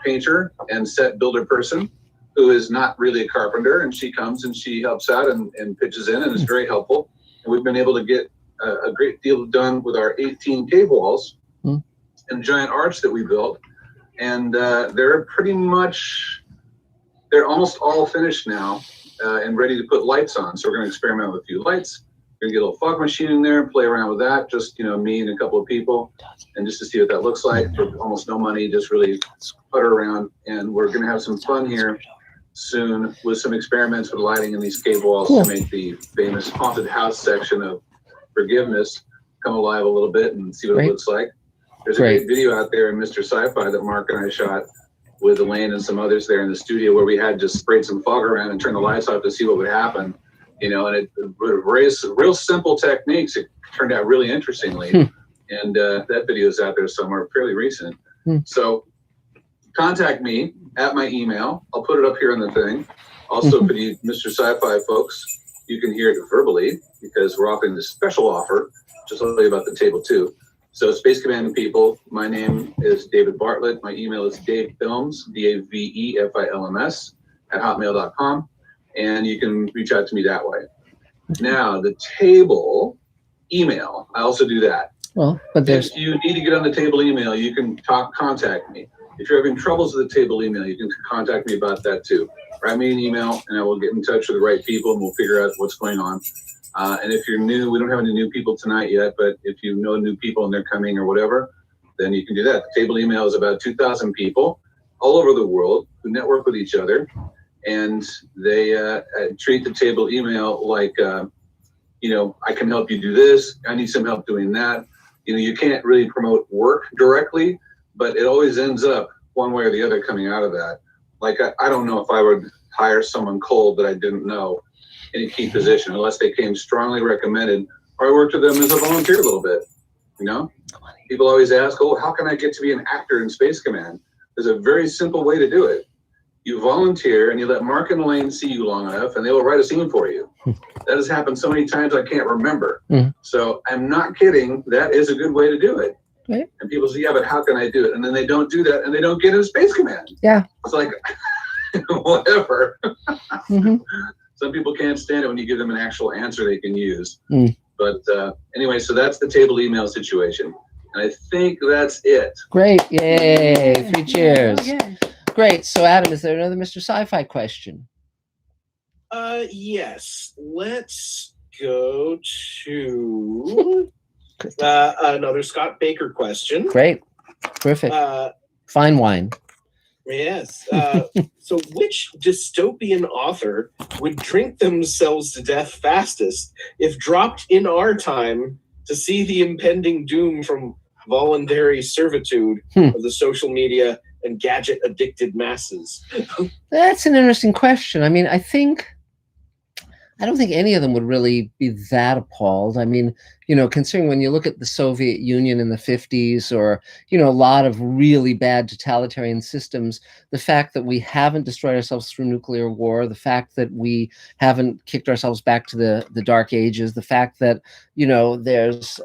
painter and set builder person who is not really a carpenter, and she comes and she helps out and pitches in and is very helpful. And we've been able to get a great deal done with our 18 cave walls and giant arch that we built and they're almost all finished now and ready to put lights on. So we're going to experiment with a few lights. We're going to get a little fog machine in there and play around with that. Just, me and a couple of people, and just to see what that looks like for almost no money, just really putter around. And we're going to have some fun here soon with some experiments with lighting in these cave walls to make the famous haunted house section of Forgiveness come alive a little bit and see what it looks like. There's a great video out there in Mr. Sci-Fi that Mark and I shot with Elaine and some others there in the studio, where we had just sprayed some fog around and turned the lights off to see what would happen. And it real simple techniques. It turned out really interestingly. And that video is out there somewhere, fairly recent. So contact me at my email. I'll put it up here on the thing. Also for you Mr. Sci-Fi folks, you can hear it verbally because we're offering this special offer. Just I'll tell you about the table too. So Space Command people, my name is David Bartlett. My email is davefilms, DAVEFILMS @hotmail.com. And you can reach out to me that way. Now, the table email, I also do that. Well, but if you need to get on the table email, you can contact me. If you're having troubles with the table email, you can contact me about that too. Write me an email and I will get in touch with the right people and we'll figure out what's going on. And if you're new, we don't have any new people tonight yet, but if you know new people and they're coming or whatever, then you can do that. The table email is about 2,000 people all over the world who network with each other. And they treat the table email like, I can help you do this. I need some help doing that. You can't really promote work directly, but it always ends up one way or the other coming out of that. Like, I don't know if I would hire someone cold that I didn't know in a key position unless they came strongly recommended, or I worked with them as a volunteer a little bit. People always ask, how can I get to be an actor in Space Command? There's a very simple way to do it. You volunteer and you let Mark and Elaine see you long enough and they will write a scene for you. That has happened so many times I can't remember. So I'm not kidding. That is a good way to do it. And people say, yeah, but how can I do it? And then they don't do that and they don't get in Space Command. Yeah. It's like, whatever. Some people can't stand it when you give them an actual answer they can use. But anyway, so that's the table email situation. And I think that's it. Great. Yay. 3 cheers. Okay. Great. So, Adam, is there another Mr. Sci-Fi question? Yes. Let's go to another Scott Baker question. Great. Terrific. Fine wine. Yes. So which dystopian author would drink themselves to death fastest if dropped in our time to see the impending doom from voluntary servitude of the social media and gadget addicted masses? That's an interesting question. I mean, I don't think any of them would really be that appalled. I mean, considering when you look at the Soviet Union in the 50s or, a lot of really bad totalitarian systems, the fact that we haven't destroyed ourselves through nuclear war, the fact that we haven't kicked ourselves back to the dark ages, the fact that, there's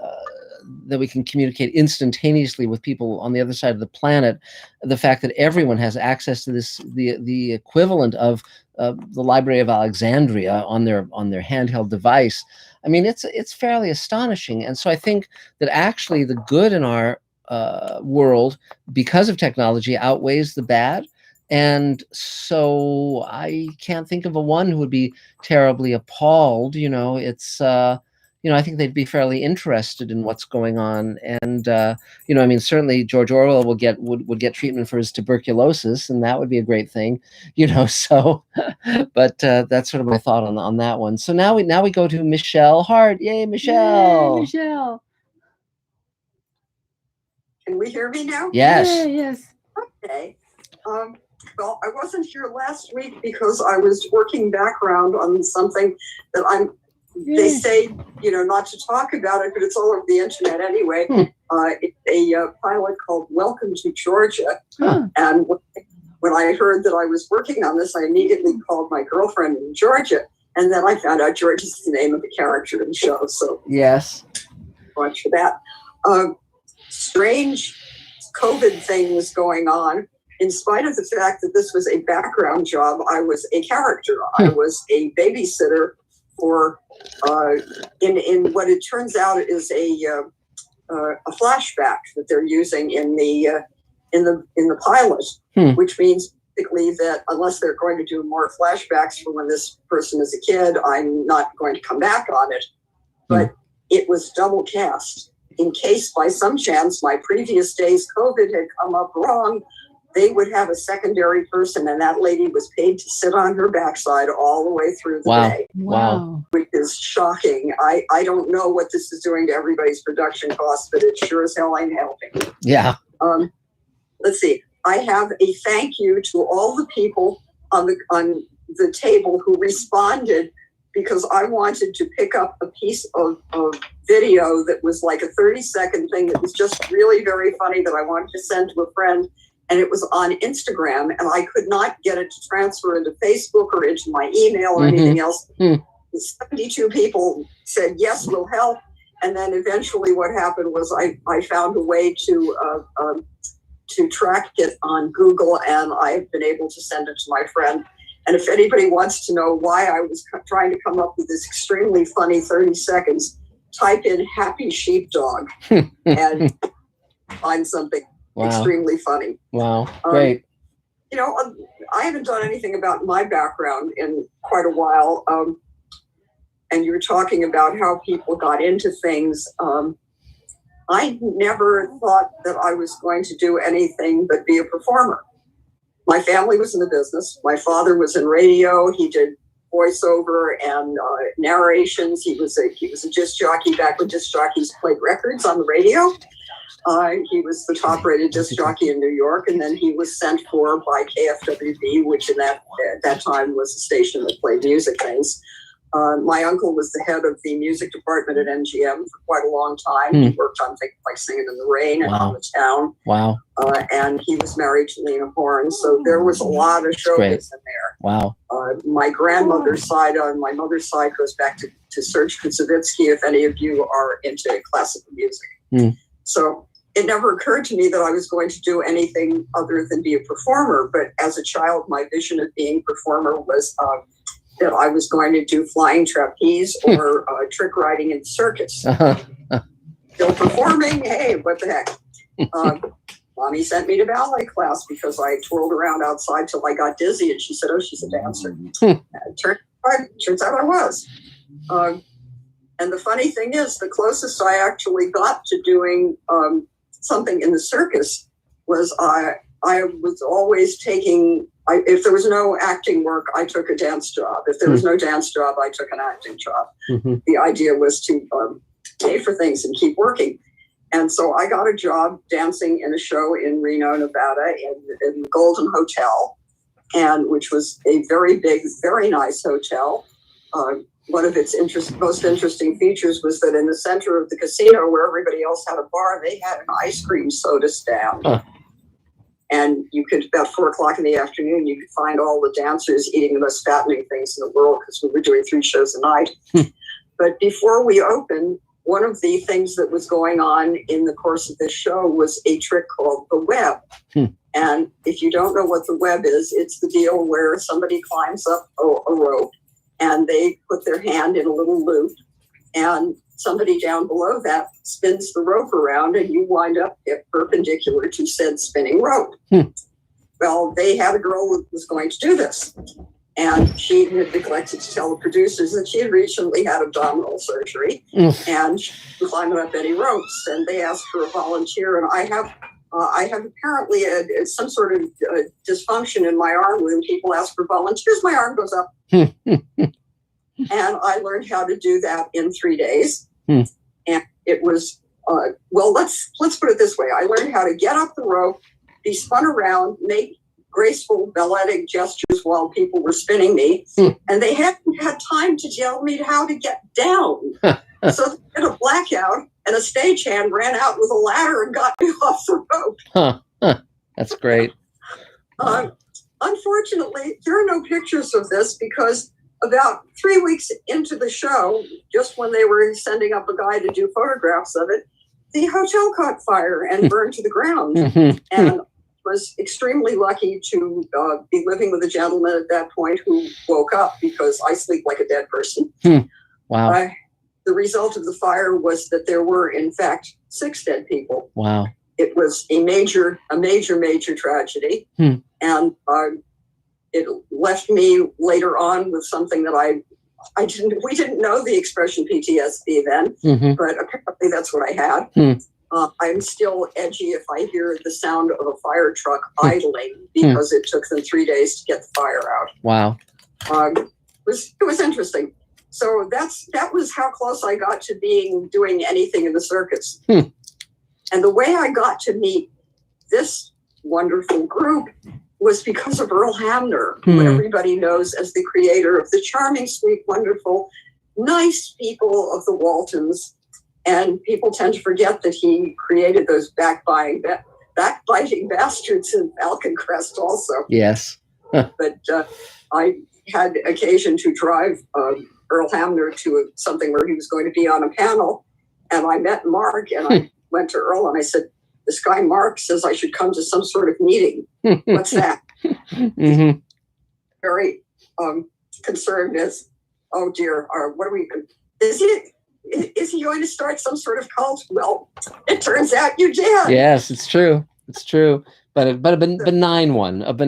that we can communicate instantaneously with people on the other side of the planet, the fact that everyone has access to this, the equivalent of the Library of Alexandria on their handheld device. I mean, it's fairly astonishing. And so I think that actually the good in our world, because of technology, outweighs the bad. And so I can't think of a one who would be terribly appalled. I think they'd be fairly interested in what's going on. And, certainly George Orwell would get treatment for his tuberculosis, and that would be a great thing, so, but that's sort of my thought on that one. So now we go to Michelle Hart. Yay, Michelle. Yay, Michelle. Can we hear me now? Yes. Yeah, yes. Okay. Well, I wasn't here last week because I was working background on something that they say, not to talk about it, but it's all over the internet anyway. It's a pilot called Welcome to Georgia. And when I heard that I was working on this, I immediately called my girlfriend in Georgia. And then I found out Georgia's the name of the character in the show. So yes, watch for that. Strange COVID thing was going on. In spite of the fact that this was a background job, I was a character. I was a babysitter for in what it turns out is a flashback that they're using in in the pilot, which means basically that unless they're going to do more flashbacks for when this person is a kid, I'm not going to come back on it. But it was double cast. In case by some chance my previous day's COVID had come up wrong, they would have a secondary person, and that lady was paid to sit on her backside all the way through the day. Wow. Which is shocking. I don't know what this is doing to everybody's production costs, but it sure as hell ain't helping. Yeah. Let's see. I have a thank you to all the people on the table who responded, because I wanted to pick up a piece of video that was like a 30-second thing that was just really very funny that I wanted to send to a friend. And it was on Instagram, and I could not get it to transfer into Facebook or into my email or anything else. 72 people said, yes, we'll help. And then eventually what happened was I found a way to track it on Google, and I've been able to send it to my friend. And if anybody wants to know why I was trying to come up with this extremely funny 30 seconds, type in happy sheepdog and find something extremely funny. Wow, great. I haven't done anything about my background in quite a while. And you were talking about how people got into things. I never thought that I was going to do anything but be a performer. My family was in the business. My father was in radio. He did voiceover and narrations. He was a disc jockey back when disc jockeys played records on the radio. He was the top-rated disc jockey in New York, and then he was sent for by KFWB, which at that time was a station that played music things. My uncle was the head of the music department at MGM for quite a long time. He worked on things like Singing in the Rain and On the Town. Wow. And he was married to Lena Horne, so there was a lot of showbiz in there. Wow. My grandmother's side, on my mother's side, goes back to Serge Kutsevitsky, if any of you are into classical music. So it never occurred to me that I was going to do anything other than be a performer. But as a child, my vision of being a performer was that I was going to do flying trapeze or trick riding in the circus. Still performing? Hey, what the heck? Mommy sent me to ballet class because I twirled around outside till I got dizzy, and she said, "Oh, she's a dancer." Turns out I was. And the funny thing is, the closest I actually got to doing something in the circus was I was always taking. If there was no acting work, I took a dance job. If there was no dance job, I took an acting job. The idea was to pay for things and keep working. And so I got a job dancing in a show in Reno, Nevada, in the Golden Hotel, which was a very big, very nice hotel. One of its most interesting features was that in the center of the casino, where everybody else had a bar, they had an ice cream soda stand. And you could, about 4:00 in the afternoon, you could find all the dancers eating the most fattening things in the world, because we were doing 3 shows a night. But before we opened, one of the things that was going on in the course of this show was a trick called the web. And if you don't know what the web is, it's the deal where somebody climbs up a rope and they put their hand in a little loop, and somebody down below that spins the rope around, and you wind up perpendicular to said spinning rope. Well, they had a girl that was going to do this, and she had neglected to tell the producers that she had recently had abdominal surgery, and she was climbing up any ropes, and they asked for a volunteer. And I have apparently some sort of dysfunction in my arm. When people ask for volunteers, my arm goes up. And I learned how to do that in 3 days. And it was, let's put it this way. I learned how to get up the rope, be spun around, make graceful balletic gestures while people were spinning me. And they hadn't had time to tell me how to get down. So they did a blackout, and a stagehand ran out with a ladder and got me off the rope. That's great. Unfortunately, there are no pictures of this, because about 3 weeks into the show, just when they were sending up a guy to do photographs of it, the hotel caught fire and burned to the ground. And was extremely lucky to be living with a gentleman at that point who woke up, because I sleep like a dead person. Wow. The result of the fire was that there were, in fact, 6 dead people. Wow. it was a major tragedy. And it left me later on with something that we didn't know the expression PTSD then, but apparently that's what I had. I'm still edgy if I hear the sound of a fire truck idling because it took them 3 days to get the fire out. Wow. It was interesting. So that was how close I got to doing anything in the circus. And the way I got to meet this wonderful group was because of Earl Hamner, who everybody knows as the creator of the charming, sweet, wonderful, nice people of the Waltons. And people tend to forget that he created those backbiting bastards in Falcon Crest also. Yes. But I had occasion to drive Earl Hamner to something where he was going to be on a panel. And I met Mark, and I went to Earl and I said, this guy Mark says I should come to some sort of meeting. What's that? Very concerned as, oh dear, what are we, is he going to start some sort of cult? Well, it turns out you did. Yes, it's true. It's true. But a benign one. This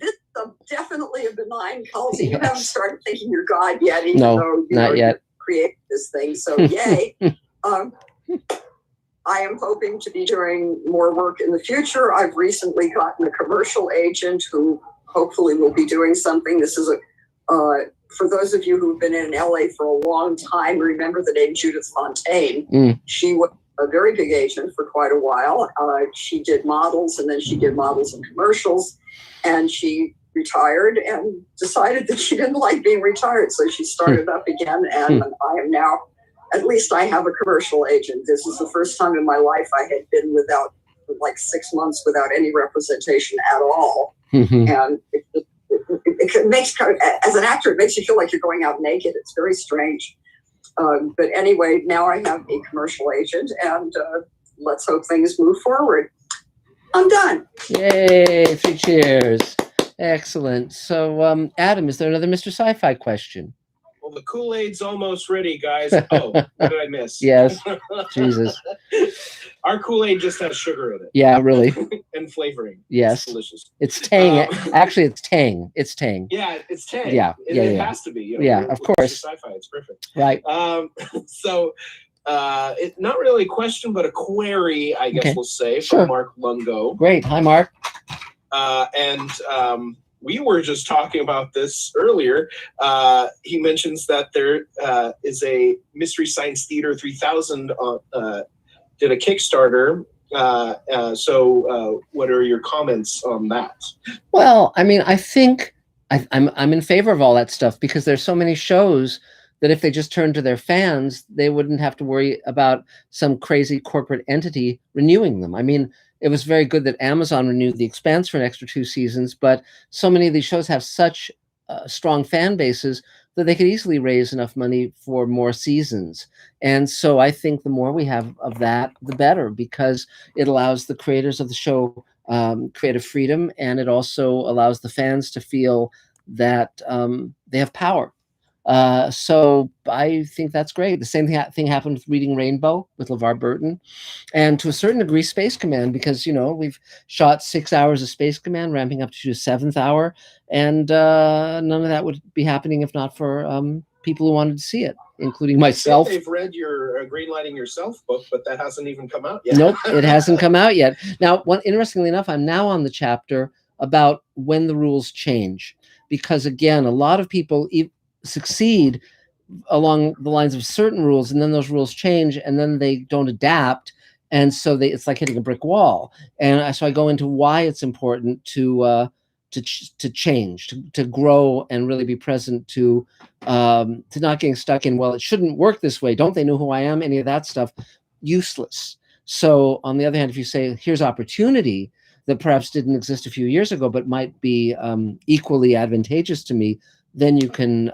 is definitely a benign cult. You haven't started thinking you're God yet, even though not yet. You created this thing. So yay. I am hoping to be doing more work in the future. I've recently gotten a commercial agent who hopefully will be doing something. This is for those of you who've been in LA for a long time, remember the name Judith Fontaine. She was a very big agent for quite a while. She did models, and then she did models and commercials, and she retired and decided that she didn't like being retired. So she started up again, and I am now, at least I have a commercial agent. This is the first time in my life I had been without, like 6 months without any representation at all. And it makes, as an actor, it makes you feel like you're going out naked. It's very strange. But anyway, now I have a commercial agent, and let's hope things move forward. I'm done. Yay, 3 cheers. Excellent. So, Adam, is there another Mr. Sci-Fi question? Well, the Kool-Aid's almost ready, guys. Oh, what did I miss? Yes. Jesus. Our Kool-Aid just has sugar in it. Yeah, really. And flavoring. Yes. It's delicious. It's Tang. Actually, it's Tang. It's Tang. Yeah, it's Tang. Yeah. It has to be. Of course. Sci-Fi, it's perfect. Right. So, it's not really a question, but a query, I guess we'll say, from Mark Lungo. Great. Hi, Mark. We were just talking about this earlier. He mentions that there is a Mystery Science Theater 3000 did a Kickstarter. So what are your comments on that? Well, I mean, I think I'm in favor of all that stuff because there's so many shows that if they just turned to their fans, they wouldn't have to worry about some crazy corporate entity renewing them. I mean, it was very good that Amazon renewed The Expanse for an extra 2 seasons, but so many of these shows have such strong fan bases that they could easily raise enough money for more seasons. And so I think the more we have of that, the better, because it allows the creators of the show creative freedom, and it also allows the fans to feel that they have power. So I think that's great. The same thing happened with Reading Rainbow with LeVar Burton, and to a certain degree Space Command, because we've shot 6 hours of Space Command, ramping up to the 7th hour, and none of that would be happening if not for people who wanted to see it, including myself. They've read your Greenlighting Yourself book, but that hasn't even come out yet. Nope, it hasn't come out yet. Now, interestingly enough, I'm now on the chapter about when the rules change, because again, a lot of people succeed along the lines of certain rules, and then those rules change, and then they don't adapt, and so it's like hitting a brick wall. And so I go into why it's important to change, to grow, and really be present, to not getting stuck in, well, it shouldn't work this way. Don't they know who I am? Any of that stuff, useless. So on the other hand, if you say, here's opportunity that perhaps didn't exist a few years ago, but might be equally advantageous to me, then you can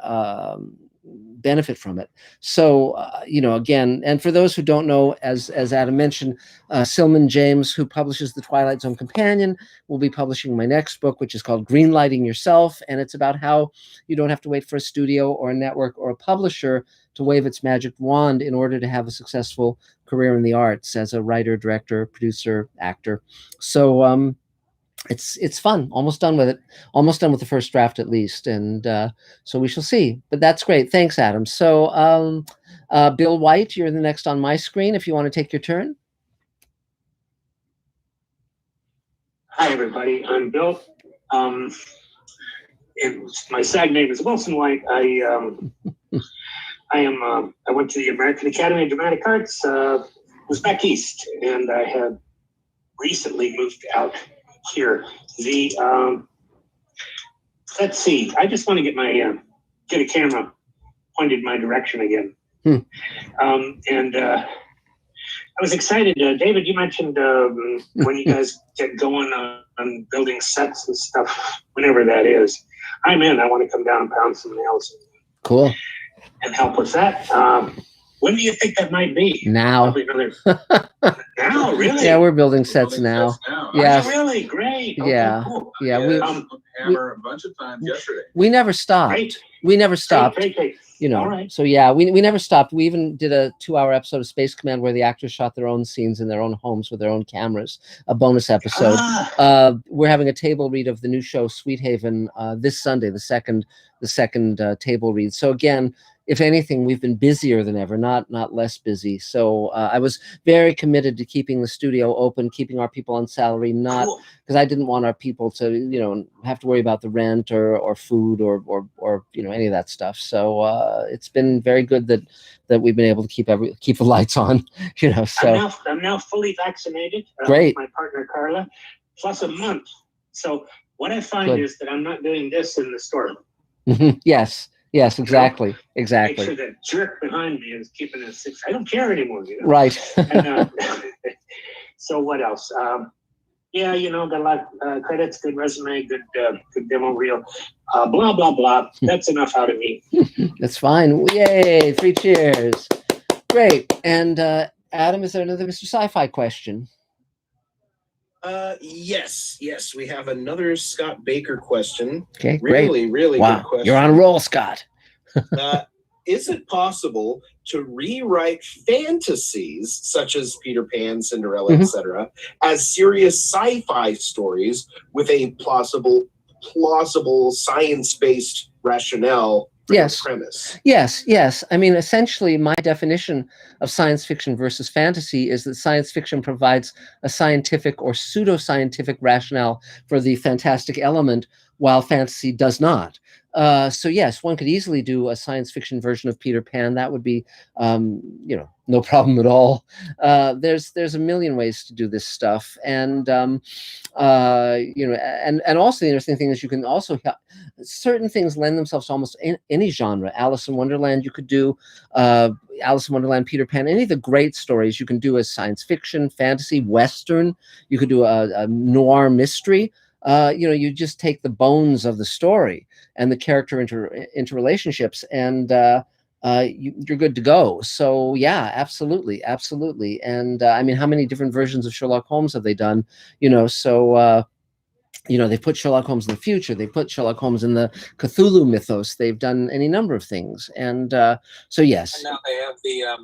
benefit from it. So, again, and for those who don't know, as Adam mentioned, Silman James, who publishes the Twilight Zone Companion, will be publishing my next book, which is called Greenlighting Yourself. And it's about how you don't have to wait for a studio or a network or a publisher to wave its magic wand in order to have a successful career in the arts as a writer, director, producer, actor. So it's fun. Almost done with it. Almost done with the first draft at least, and so we shall see. But that's great. Thanks, Adam. So Bill White, you're the next on my screen. If you want to take your turn. Hi, everybody. I'm Bill. My SAG name is Wilson White. I went to the American Academy of Dramatic Arts. Was back east, and I have recently moved out here. Let's see. I just want to get a camera pointed in my direction again. I was excited. David, you mentioned when you guys get going on building sets and stuff, whenever that is. I'm in. I want to come down and pound some nails. Cool. And help with that. When do you think that might be? Now. Now, really? Yeah, we're building sets now. Yeah. Really? Great. Okay, Yeah. cool. Yeah. Hammer a bunch of times yesterday. We never stopped. Great. We never stopped. Great. You know, All right. so yeah, we never stopped. We even did a 2-hour episode of Space Command where the actors shot their own scenes in their own homes with their own cameras, a bonus episode. We're having a table read of the new show Sweet Haven this Sunday, the second table read. So again, if anything, we've been busier than ever, not less busy. So I was very committed to keeping the studio open, keeping our people on salary, not because I didn't want our people to, you know, have to worry about the rent or food or you know, any of that stuff. So it's been very good that we've been able to keep the lights on, you know. So I'm now fully vaccinated. Great. With my partner Carla, plus a month. So what I find is that I'm not doing this in the store. Yes, exactly. Make sure that jerk behind me is keeping it 6. I don't care anymore. You know? Right. And, so what else? Yeah, you know, got a lot of credits, good resume, good demo reel, blah, blah, blah. That's enough out of me. That's fine. Yay, 3 cheers. Great. And Adam, is there another Mr. Sci-Fi question? Yes, we have another Scott Baker question. Okay, great. Really wow. good question. You're on a roll, Scott. Is it possible to rewrite fantasies such as Peter Pan, Cinderella, etc., as serious sci-fi stories with a plausible science-based rationale? Premise. Yes. I mean, essentially, my definition of science fiction versus fantasy is that science fiction provides a scientific or pseudoscientific rationale for the fantastic element, while fantasy does not. So yes, one could easily do a science fiction version of Peter Pan. That would be, you know, no problem at all. There's a million ways to do this stuff, and you know, and also the interesting thing is you can also certain things lend themselves to almost any genre. Alice in Wonderland, you could do Alice in Wonderland, Peter Pan, any of the great stories you can do as science fiction, fantasy, Western. You could do a noir mystery. You know, you just take the bones of the story and the character interrelationships, and you're good to go. So yeah, absolutely. And I mean, how many different versions of Sherlock Holmes have they done? You know, so you know, they put Sherlock Holmes in the future. They put Sherlock Holmes in the Cthulhu mythos. They've done any number of things, and so yes. And now they have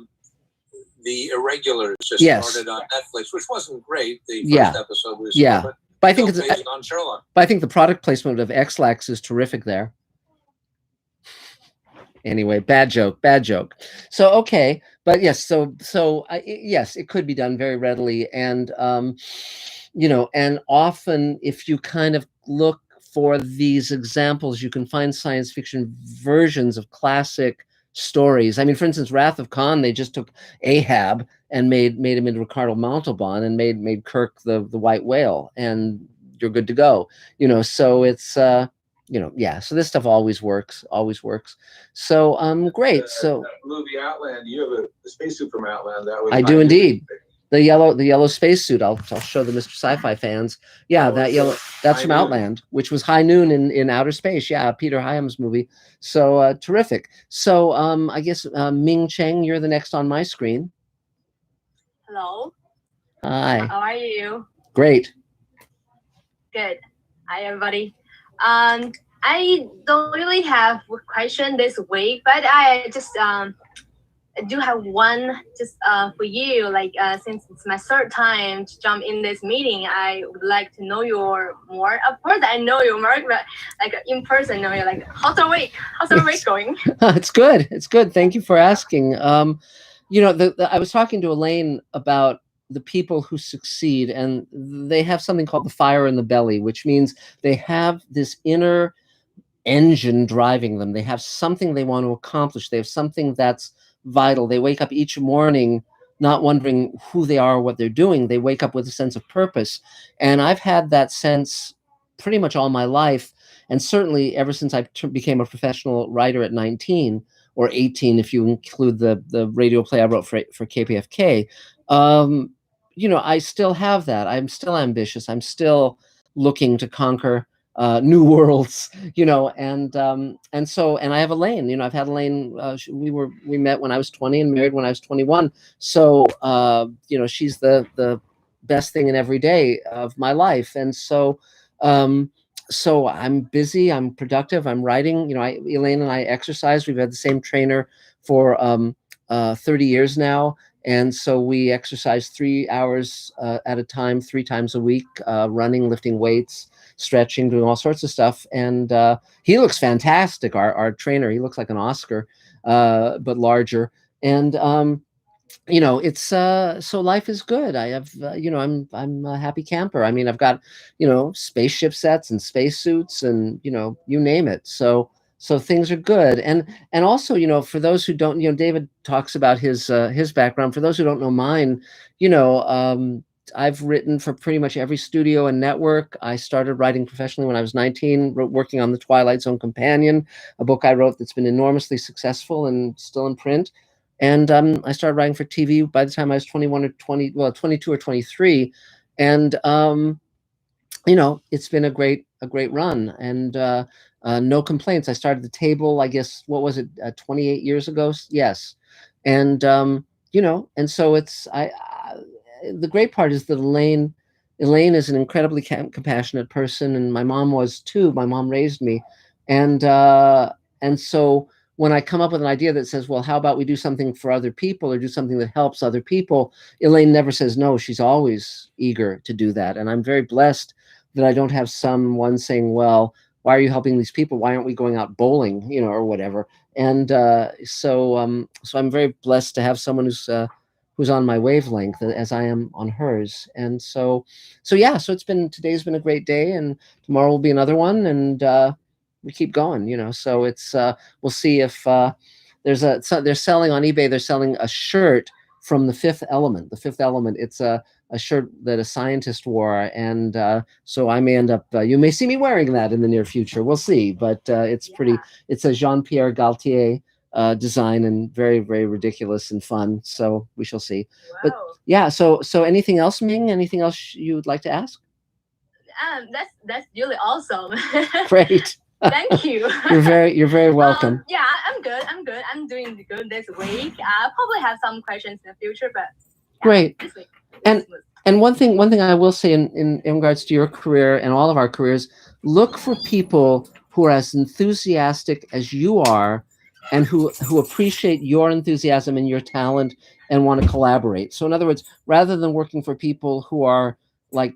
the Irregulars just started on Netflix, which wasn't great. The first episode was but I think it's based on Sherlock. But I think the product placement of X-Lax is terrific there. Anyway, bad joke. So okay, but yes, yes, it could be done very readily, and you know, and often if you kind of look for these examples, you can find science fiction versions of classic stories. I mean, for instance, Wrath of Khan, they just took Ahab and made him into Ricardo Montalban and made Kirk the white whale, and you're good to go. You know, so it's you know, yeah. So this stuff always works. So great. So that movie Outland, you have a spacesuit from Outland. That was I do indeed. The yellow spacesuit. I'll show the Mr. Sci-Fi fans. Yeah, that yellow. That's from Outland, which was High Noon in outer space. Yeah, Peter Hyams movie. So terrific. So I guess Ming Cheng, you're the next on my screen. Hello. Hi. How are you? Great. Good. Hi, everybody. I don't really have a question this week, but I just do have one just for you. Like since it's my third time to jump in this meeting, I would like to know you more. Of course, I know you, Mark, but like in person, know you. Like, how's the week? How's the week going? It's good. It's good. Thank you for asking. You know, I was talking to Elaine about the people who succeed, and they have something called the fire in the belly, which means they have this inner engine driving them. They have something they want to accomplish. They have something that's vital. They wake up each morning not wondering who they are or what they're doing. They wake up with a sense of purpose. And I've had that sense pretty much all my life, and certainly ever since I became a professional writer at 19 or 18, if you include the radio play I wrote for KPFK. You know, I still have that. I'm still ambitious. I'm still looking to conquer new worlds, you know, and I have Elaine. You know, I've had Elaine. We met when I was 20 and married when I was 21. So you know, she's the best thing in every day of my life, and so so I'm busy. I'm productive. I'm writing. You know, Elaine and I exercise. We've had the same trainer for 30 years now. And so we exercise 3 hours at a time, 3 times a week, running, lifting weights, stretching, doing all sorts of stuff. And he looks fantastic, our trainer. He looks like an Oscar, but larger. And, you know, it's so life is good. I have, you know, I'm a happy camper. I mean, I've got, you know, spaceship sets and spacesuits and, you know, you name it. So things are good. And also, you know, for those who don't, you know, David talks about his background. For those who don't know mine, you know, I've written for pretty much every studio and network. I started writing professionally when I was 19, working on The Twilight Zone Companion, a book I wrote that's been enormously successful and still in print. And I started writing for TV by the time I was 21 or 20, well, 22 or 23. And, you know, it's been a great run, and no complaints. I started the table, I guess, what was it, 28 years ago? Yes. And, you know, and so it's, the great part is that Elaine is an incredibly compassionate person, and my mom was too. My mom raised me. And so when I come up with an idea that says, well, how about we do something for other people or do something that helps other people, Elaine never says no. She's always eager to do that. And I'm very blessed that I don't have someone saying, well, why are you helping these people? Why aren't we going out bowling, you know, or whatever? And so I'm very blessed to have someone who's on my wavelength as I am on hers. And so yeah, so today's been a great day, and tomorrow will be another one, and we keep going, you know. So it's we'll see if they're selling on eBay. They're selling a shirt from The Fifth Element. The Fifth Element. It's a shirt that a scientist wore, and so I may end up. You may see me wearing that in the near future. We'll see, but it's pretty. It's a Jean-Pierre Gaultier design, and very, very ridiculous and fun. So we shall see. Wow. But yeah. So anything else, Ming? Anything else you would like to ask? That's really awesome. Great. Thank you. You're very welcome. Yeah, I'm good. I'm doing good this week. I'll probably have some questions in the future, but yeah, great. This week. And one thing I will say in regards to your career and all of our careers, look for people who are as enthusiastic as you are, and who appreciate your enthusiasm and your talent and want to collaborate. So in other words, rather than working for people who are like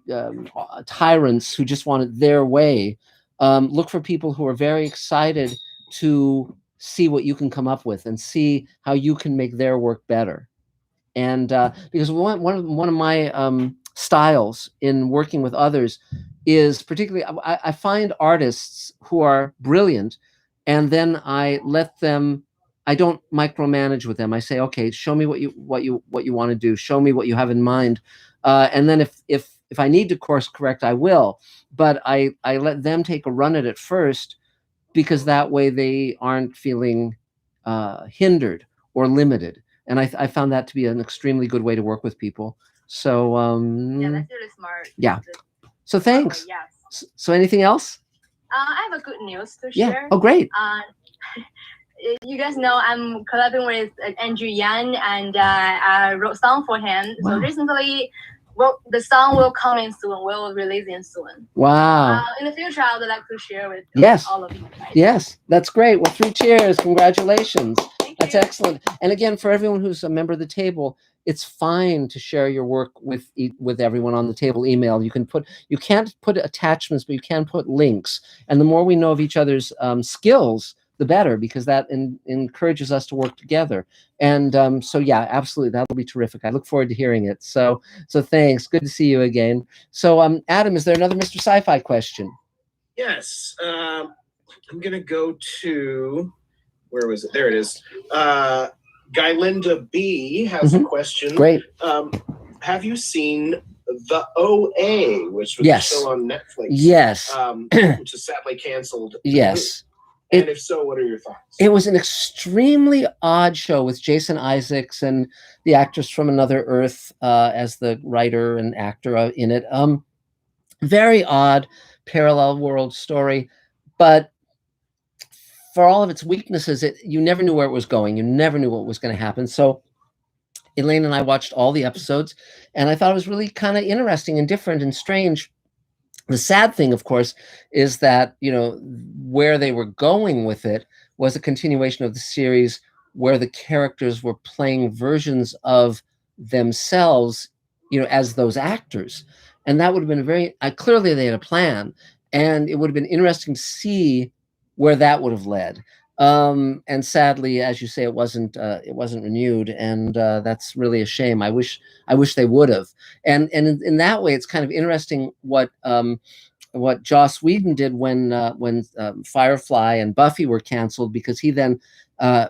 tyrants who just want it their way, look for people who are very excited to see what you can come up with and see how you can make their work better. And because one of my styles in working with others is particularly, I find artists who are brilliant, and then I let them. I don't micromanage with them. I say, okay, show me what you want to do. Show me what you have in mind, and then if I need to course correct, I will. But I let them take a run at it first, because that way they aren't feeling hindered or limited. And I found that to be an extremely good way to work with people. So yeah, that's really smart. Yeah. So thanks. Yes. So anything else? I have a good news to share. Oh, great. You guys know I'm collaborating with Andrew Yan, and I wrote song for him. Wow. So recently, the song will come in soon. We'll release it soon. Wow. In the future, I would like to share with all of you guys. Yes, that's great. Well, 3 cheers. Congratulations. That's excellent. And again, for everyone who's a member of the table, it's fine to share your work with everyone on the table. Email. You can't put attachments, but you can put links. And the more we know of each other's skills, the better, because that encourages us to work together. And so yeah, absolutely, that'll be terrific. I look forward to hearing it. So thanks. Good to see you again. So Adam, is there another Mr. Sci-Fi question? Yes. I'm gonna go to, where was it? There it is. Guylinda B has a question. Great. Have you seen The OA, which was Yes. a show on Netflix? Yes. Which is sadly canceled. Yes. And if so, what are your thoughts? It was an extremely odd show with Jason Isaacs and the actress from Another Earth as the writer and actor in it. Very odd parallel world story, but for all of its weaknesses, you never knew where it was going. You never knew what was going to happen. So Elaine and I watched all the episodes, and I thought it was really kind of interesting and different and strange. The sad thing, of course, is that, where they were going with it was a continuation of the series where the characters were playing versions of themselves, as those actors. And that would have been clearly they had a plan, and it would have been interesting to see where that would have led. And sadly, as you say, it wasn't renewed, and that's really a shame. I wish they would have. And in that way, it's kind of interesting what Joss Whedon did when Firefly and Buffy were canceled, because he then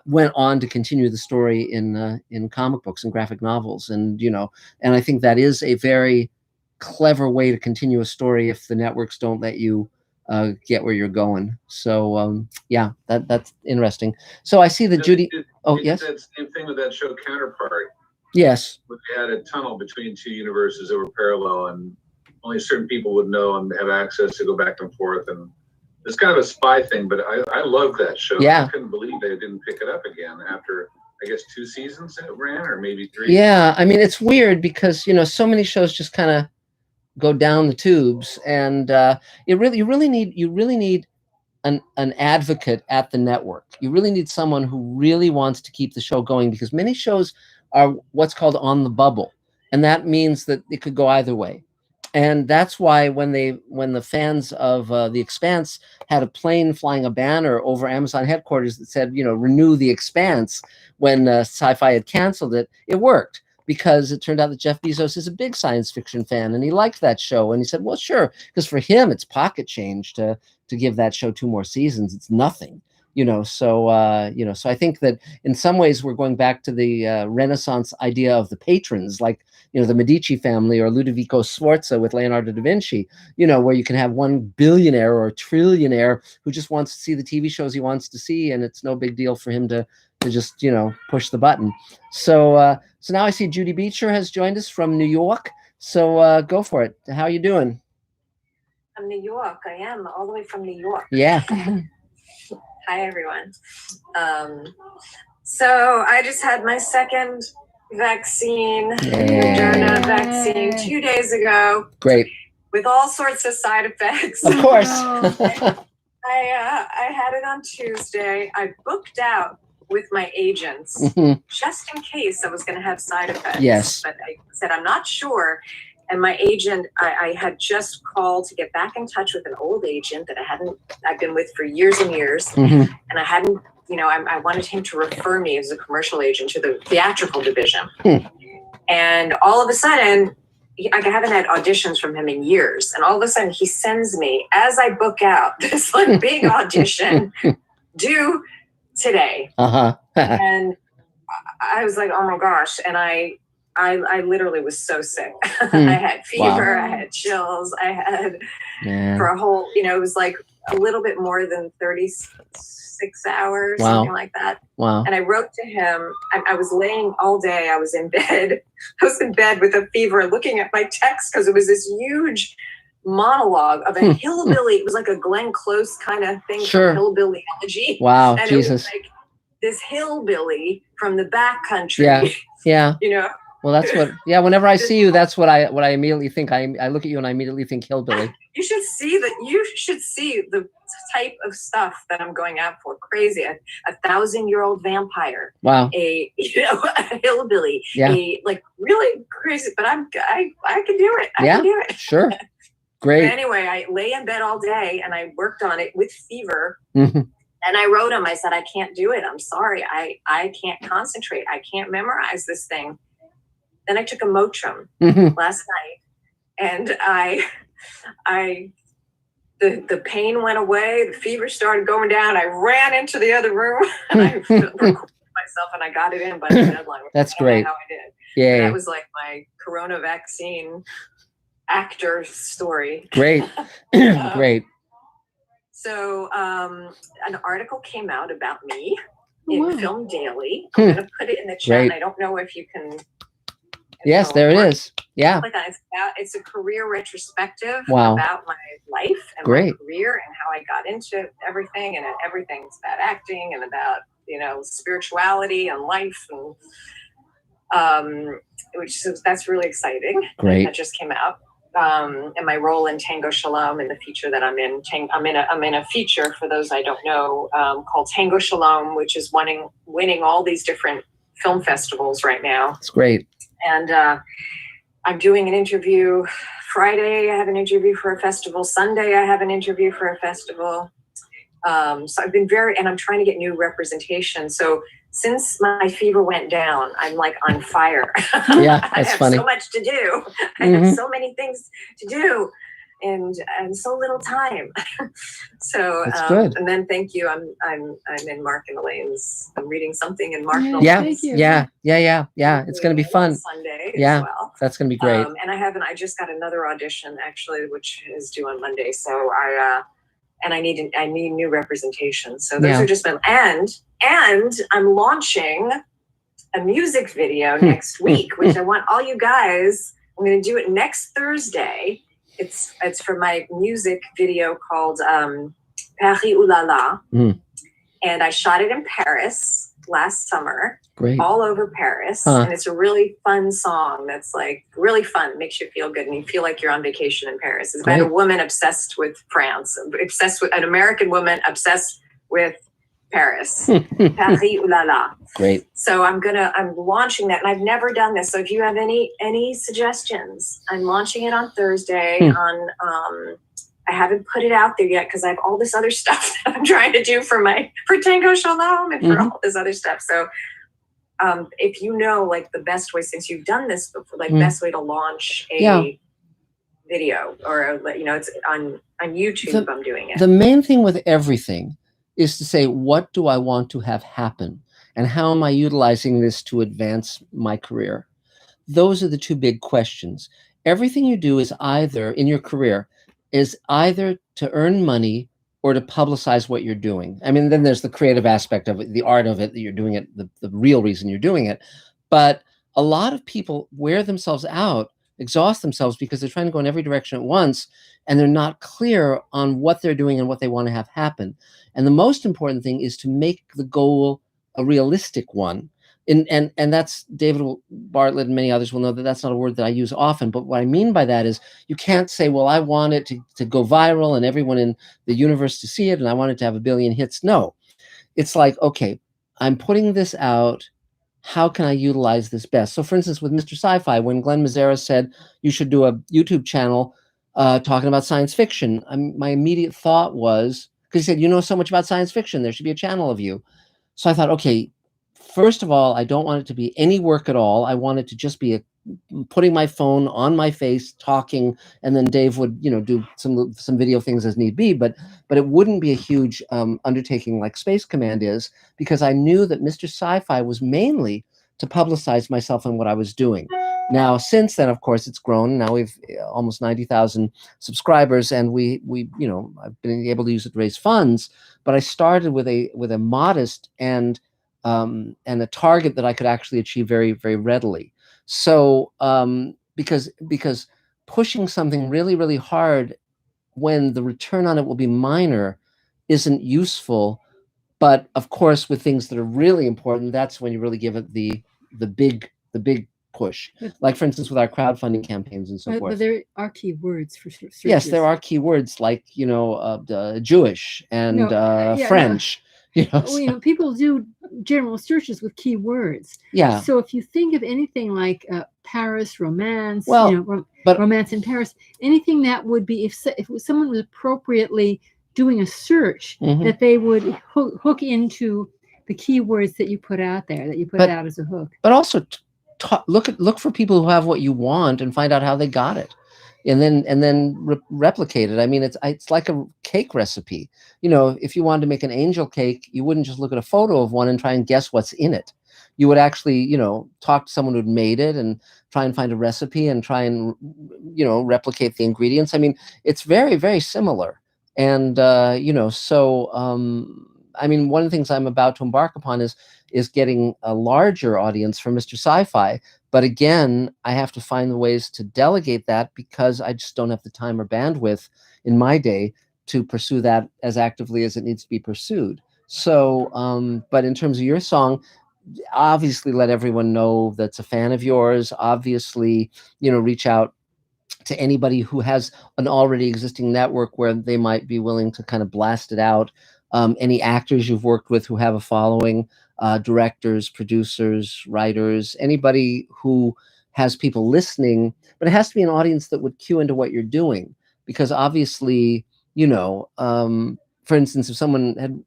went on to continue the story in comic books and graphic novels, and I think that is a very clever way to continue a story if the networks don't let you get where you're going. So yeah, that's interesting. So I see that Judy. Yes. That same thing with that show Counterpart. Yes. Where they had a tunnel between two universes that were parallel, and only certain people would know and have access to go back and forth. And it's kind of a spy thing, but I love that show. Yeah. I couldn't believe they didn't pick it up again after, I guess, 2 seasons it ran, or maybe 3. Yeah, I mean, it's weird because so many shows just kind of go down the tubes, and you really need an advocate at the network. You really need someone who really wants to keep the show going, because many shows are what's called on the bubble, and that means that it could go either way. And that's why when the fans of The Expanse had a plane flying a banner over Amazon headquarters that said, renew The Expanse, when Sci-Fi had canceled it, it worked. Because it turned out that Jeff Bezos is a big science fiction fan, and he liked that show. And he said, well, sure, because for him, it's pocket change to give that show 2 more seasons. It's nothing, So I think that in some ways we're going back to the Renaissance idea of the patrons, like, the Medici family or Ludovico Sforza with Leonardo da Vinci, where you can have one billionaire or trillionaire who just wants to see the TV shows he wants to see, and it's no big deal for him to just, push the button. So now I see Judy Beecher has joined us from New York. So go for it. How are you doing? From New York. I am all the way from New York. Yeah. Hi, everyone. So I just had my second vaccine, Moderna vaccine, 2 days ago. Great. With all sorts of side effects. Of course. I had it on Tuesday. I booked out with my agents just in case I was going to have side effects. Yes. But I said, I'm not sure. And my agent, I had just called to get back in touch with an old agent that I've been with for years and years. And I hadn't, I wanted him to refer me as a commercial agent to the theatrical division. And all of a sudden, I haven't had auditions from him in years. And all of a sudden he sends me, as I book out, this big audition due today. And I was like, oh my gosh. And I literally was so sick. I had fever, I had chills, I had for a whole, it was like a little bit more than 36 hours, something like that. Wow. And I wrote to him, I was laying all day, I was in bed. I was in bed with a fever looking at my text because it was this huge monologue of a hillbilly. It was like a Glenn Close kind of thing, hillbilly elegy. Wow, and Jesus. it was like this hillbilly from the back country. Yeah. You know, Well, that's what. Yeah, whenever I see you, that's what I immediately think. I look at you and I immediately think hillbilly. You should see the type of stuff that I'm going out for. Crazy, a 1,000-year-old vampire. Wow. A hillbilly. Yeah. Like really crazy, but I can do it. I can do it. Sure. Great. Anyway, I lay in bed all day and I worked on it with fever. Mm-hmm. And I wrote him. I said, I can't do it. I'm sorry. I can't concentrate. I can't memorize this thing. Then I took a Motrin last night, and the pain went away. The fever started going down. I ran into the other room and I recorded myself, and I got it in by the deadline. That's great. How I did. Yeah. That was like my corona vaccine actor story. Great. Great. So an article came out about me in Film Daily. I'm going to put it in the chat. Great. I don't know if you can. Yes, there it is. Yeah. It's a career retrospective Wow. about my life and my career and how I got into everything. And everything's about acting and about, spirituality and life. And that's really exciting. Great. That just came out. And my role in Tango Shalom in the feature that I'm in. I'm in a feature, for those I don't know, called Tango Shalom, which is winning all these different film festivals right now. It's great. And I'm doing an interview Friday. I have an interview for a festival. Sunday, I have an interview for a festival. So I've been and I'm trying to get new representation. So since my fever went down, I'm like on fire. Yeah, I that's have funny. so much to do. I have so many things to do and so little time. So that's good. And then thank you. I'm in Mark and Elaine's. I'm reading something in Mark and Yeah, Elaine's. yeah. It's going to be fun. Sunday Yeah, as well. that's going to be great. And I just got another audition actually, which is due on Monday. So I need new representation. So those are just been, and I'm launching a music video next week, which I want all you guys. I'm going to do it next Thursday. It's for my music video called Paris Ooh La La, and I shot it in Paris last summer. Great. All over Paris. And it's a really fun song that's like really fun. It makes you feel good and you feel like you're on vacation in Paris. It's about a woman obsessed with France, obsessed with an American woman obsessed with Paris. Paris Ooh La La. Great. So I'm launching that, and I've never done this. So if you have any suggestions, I'm launching it on Thursday I haven't put it out there yet because I have all this other stuff that I'm trying to do for Tango Shalom and for all this other stuff. So if you know, like the best way, since you've done this before, like best way to launch a video or, it's on YouTube, I'm doing it. The main thing with everything is to say, what do I want to have happen? And how am I utilizing this to advance my career? Those are the two big questions. Everything you do is either in your career is either to earn money or to publicize what you're doing. I mean, then there's the creative aspect of it, the art of it, that you're doing it, the real reason you're doing it. But a lot of people wear themselves out, exhaust themselves because they're trying to go in every direction at once, and they're not clear on what they're doing and what they want to have happen. And the most important thing is to make the goal a realistic one. And that's, David Bartlett and many others will know that that's not a word that I use often, but what I mean by that is you can't say, well, I want it to go viral and everyone in the universe to see it and I want it to have 1 billion hits. No, it's like, okay, I'm putting this out. How can I utilize this best? So for instance, with Mr. Sci-Fi, when Glenn Mazzara said you should do a YouTube channel talking about science fiction, my immediate thought was, because he said, you know so much about science fiction, there should be a channel of you. So I thought, okay, first of all, I don't want it to be any work at all. I want it to just be putting my phone on my face, talking, and then Dave would, do some video things as need be. But it wouldn't be a huge undertaking like Space Command is, because I knew that Mr. Sci-Fi was mainly to publicize myself and what I was doing. Now, since then, of course, it's grown. Now we've almost 90,000 subscribers, and we I've been able to use it to raise funds. But I started with a modest and a target that I could actually achieve very, very readily. So because pushing something really, really hard when the return on it will be minor isn't useful. But of course, with things that are really important, that's when you really give it the big push. Like, for instance, with our crowdfunding campaigns and so forth. But there are keywords for searches. Yes, there are keywords like, you know, Jewish and French. You know, well, you know, people do general searches with keywords. Yeah. So if you think of anything like Paris romance, well, you know, romance in Paris, anything that would be if someone was appropriately doing a search, that they would hook into the keywords that you put out there, that you put out as a hook. But also look for people who have what you want and find out how they got it. And then replicate it. I mean, it's like a cake recipe. You know, if you wanted to make an angel cake, you wouldn't just look at a photo of one and try and guess what's in it. You would actually, you know, talk to someone who'd made it and try and find a recipe and try and, you know, replicate the ingredients. I mean, it's very, very similar. And you know, so I mean, one of the things I'm about to embark upon is getting a larger audience for Mr. Sci-Fi. But again, I have to find the ways to delegate that because I just don't have the time or bandwidth in my day to pursue that as actively as it needs to be pursued. So, but in terms of your song, obviously let everyone know that's a fan of yours. Obviously, you know, reach out to anybody who has an already existing network where they might be willing to kind of blast it out. Any actors you've worked with who have a following, directors, producers, writers, anybody who has people listening, but it has to be an audience that would cue into what you're doing. Because obviously, you know, for instance, if someone had,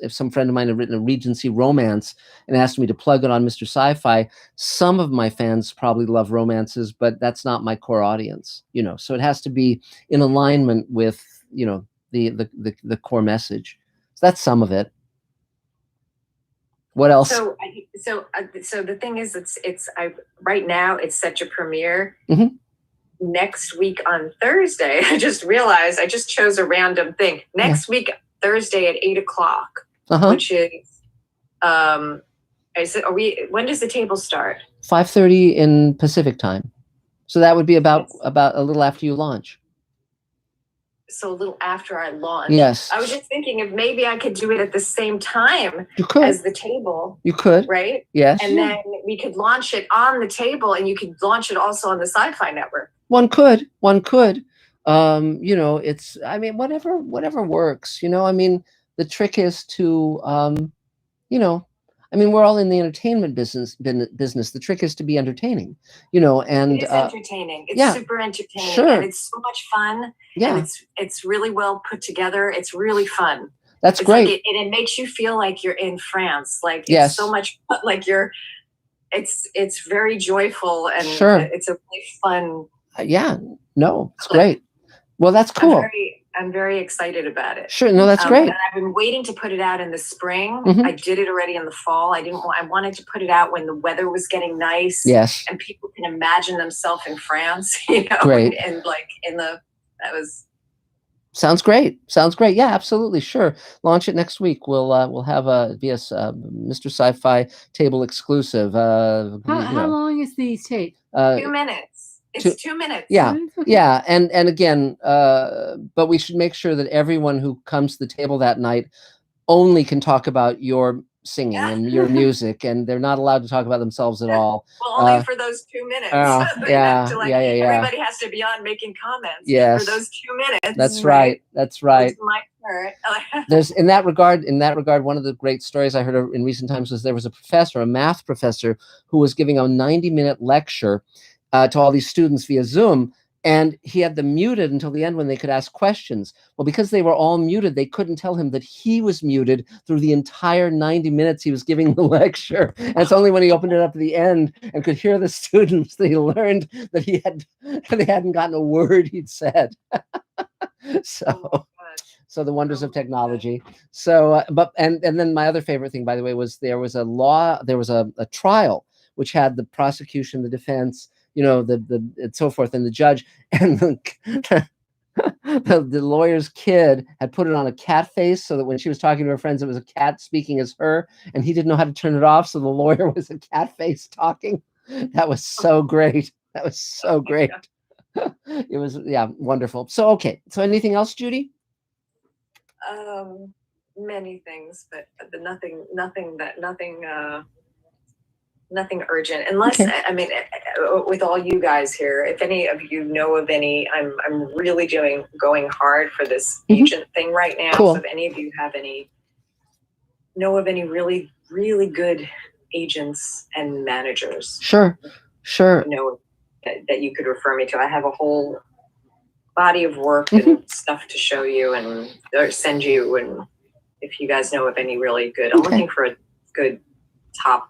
if some friend of mine had written a Regency romance and asked me to plug it on Mr. Sci-Fi, some of my fans probably love romances, but that's not my core audience, you know. So it has to be in alignment with, you know, the core message. So that's some of it. What else? So the thing is, right now it's set to premiere next week on Thursday. I just realized I just chose a random thing. Next week, Thursday at 8:00, which is when does the table start? 5:30 in Pacific time. So that would be about a little after you launch. So a little after I launch. Yes. I was just thinking if maybe I could do it at the same time as the table. You could. Right? Yes. And then we could launch it on the table and you could launch it also on the Sci-Fi network. One could. You know, it's, I mean, whatever works, you know. I mean, the trick is to, you know, I mean, we're all in the entertainment business. The trick is to be entertaining, you know, and it is entertaining. It's super entertaining, and it's so much fun. Yeah, and it's really well put together. It's really fun. That's great, like it makes you feel like you're in France. Like yes. It's so much like you're. It's very joyful and it's a really fun. Yeah, no, it's great. Well, that's cool. I'm very excited about it. Sure, no, that's great. And I've been waiting to put it out in the spring. I did it already in the fall. I wanted to put it out when the weather was getting nice. Yes. And people can imagine themselves in France, you know. Great. And like Sounds great. Yeah, absolutely. Sure. Launch it next week. We'll have a Mr. Sci-Fi table exclusive. How long is the tape? 2 minutes. It's 2 minutes. Yeah. Yeah. And again, but we should make sure that everyone who comes to the table that night only can talk about your singing and your music, and they're not allowed to talk about themselves at all. Well, only for those 2 minutes. Everybody has to be on making comments. Yes. For those 2 minutes. That's right. That's right. It's my turn. There's in that regard, one of the great stories I heard in recent times was there was a math professor, who was giving a 90-minute lecture to all these students via Zoom, and he had them muted until the end when they could ask questions. Well, because they were all muted, they couldn't tell him that he was muted through the entire 90 minutes he was giving the lecture. And it's only when he opened it up at the end and could hear the students that he learned that they hadn't gotten a word he'd said. So the wonders of technology. So, and then my other favorite thing, by the way, was there was a trial which had the prosecution, the defense, you know, and so forth, and the judge, and the lawyer's kid had put it on a cat face so that when she was talking to her friends, it was a cat speaking as her, and he didn't know how to turn it off, so the lawyer was a cat face talking. That was so great. It was, yeah, wonderful. So, okay. So anything else, Judy? Many things, but nothing. nothing urgent, unless I mean, with all you guys here, if any of you know of any, I'm really going hard for this agent thing right now. Cool. So if any of you know of any really, really good agents and managers, sure, that you could refer me to. I have a whole body of work and stuff to show you or send you. And if you guys know of any really good, I'm looking for a good top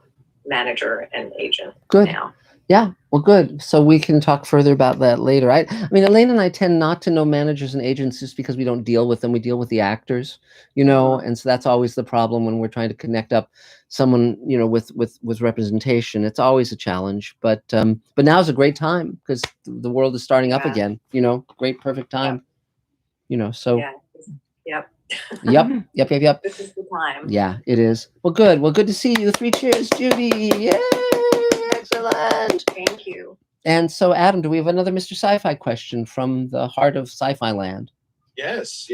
manager and agent now. Yeah, well, good. So we can talk further about that later. I mean, Elaine and I tend not to know managers and agents just because we don't deal with them. We deal with the actors, and so that's always the problem when we're trying to connect up someone, with representation. It's always a challenge. But now's a great time because the world is starting up again. Great, perfect time. So. Yeah. Yep. This is the time. Yeah, it is. Well, good. Well, good to see you. 3 cheers, Judy. Yay! Excellent. Thank you. And so, Adam, do we have another Mr. Sci-Fi question from the heart of Sci-Fi land? Yes.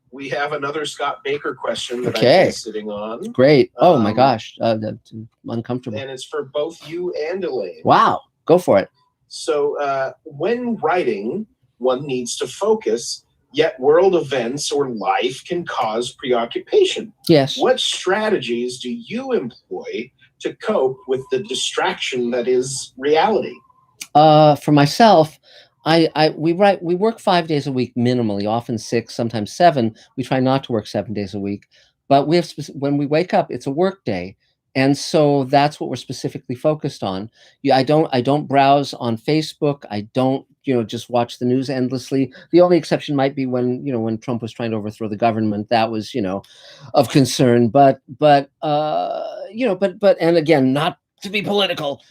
We have another Scott Baker question that I've been sitting on. Great. Oh my gosh, that's uncomfortable. And it's for both you and Elaine. Wow, go for it. So, when writing, one needs to focus. Yet world events or life can cause preoccupation. Yes. What strategies do you employ to cope with the distraction that is reality? For myself, we work 5 days a week minimally, often 6, sometimes 7. We try not to work 7 days a week, but when we wake up, it's a work day. And so that's what we're specifically focused on. I don't browse on Facebook. I don't, just watch the news endlessly. The only exception might be when Trump was trying to overthrow the government. That was, of concern. But and again, not to be political,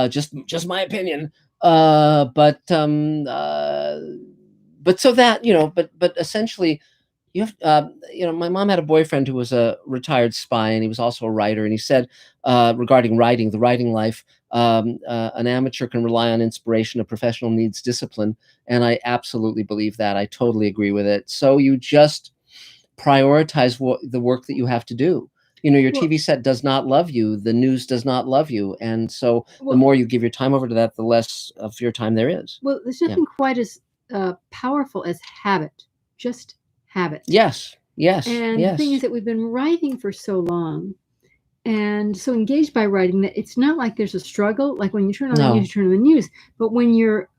just my opinion. But so that, but essentially, you have, my mom had a boyfriend who was a retired spy, and he was also a writer. And he said, regarding writing, the writing life, an amateur can rely on inspiration, a professional needs discipline. And I absolutely believe that. I totally agree with it. So you just prioritize the work that you have to do. Your TV set does not love you. The news does not love you. And so the more you give your time over to that, the less of your time there is. Well, there's nothing quite as powerful as habit. Just habit. Yes. And the thing is that we've been writing for so long and so engaged by writing that it's not like there's a struggle. Like when you turn on the news, you turn on the news. But when you're,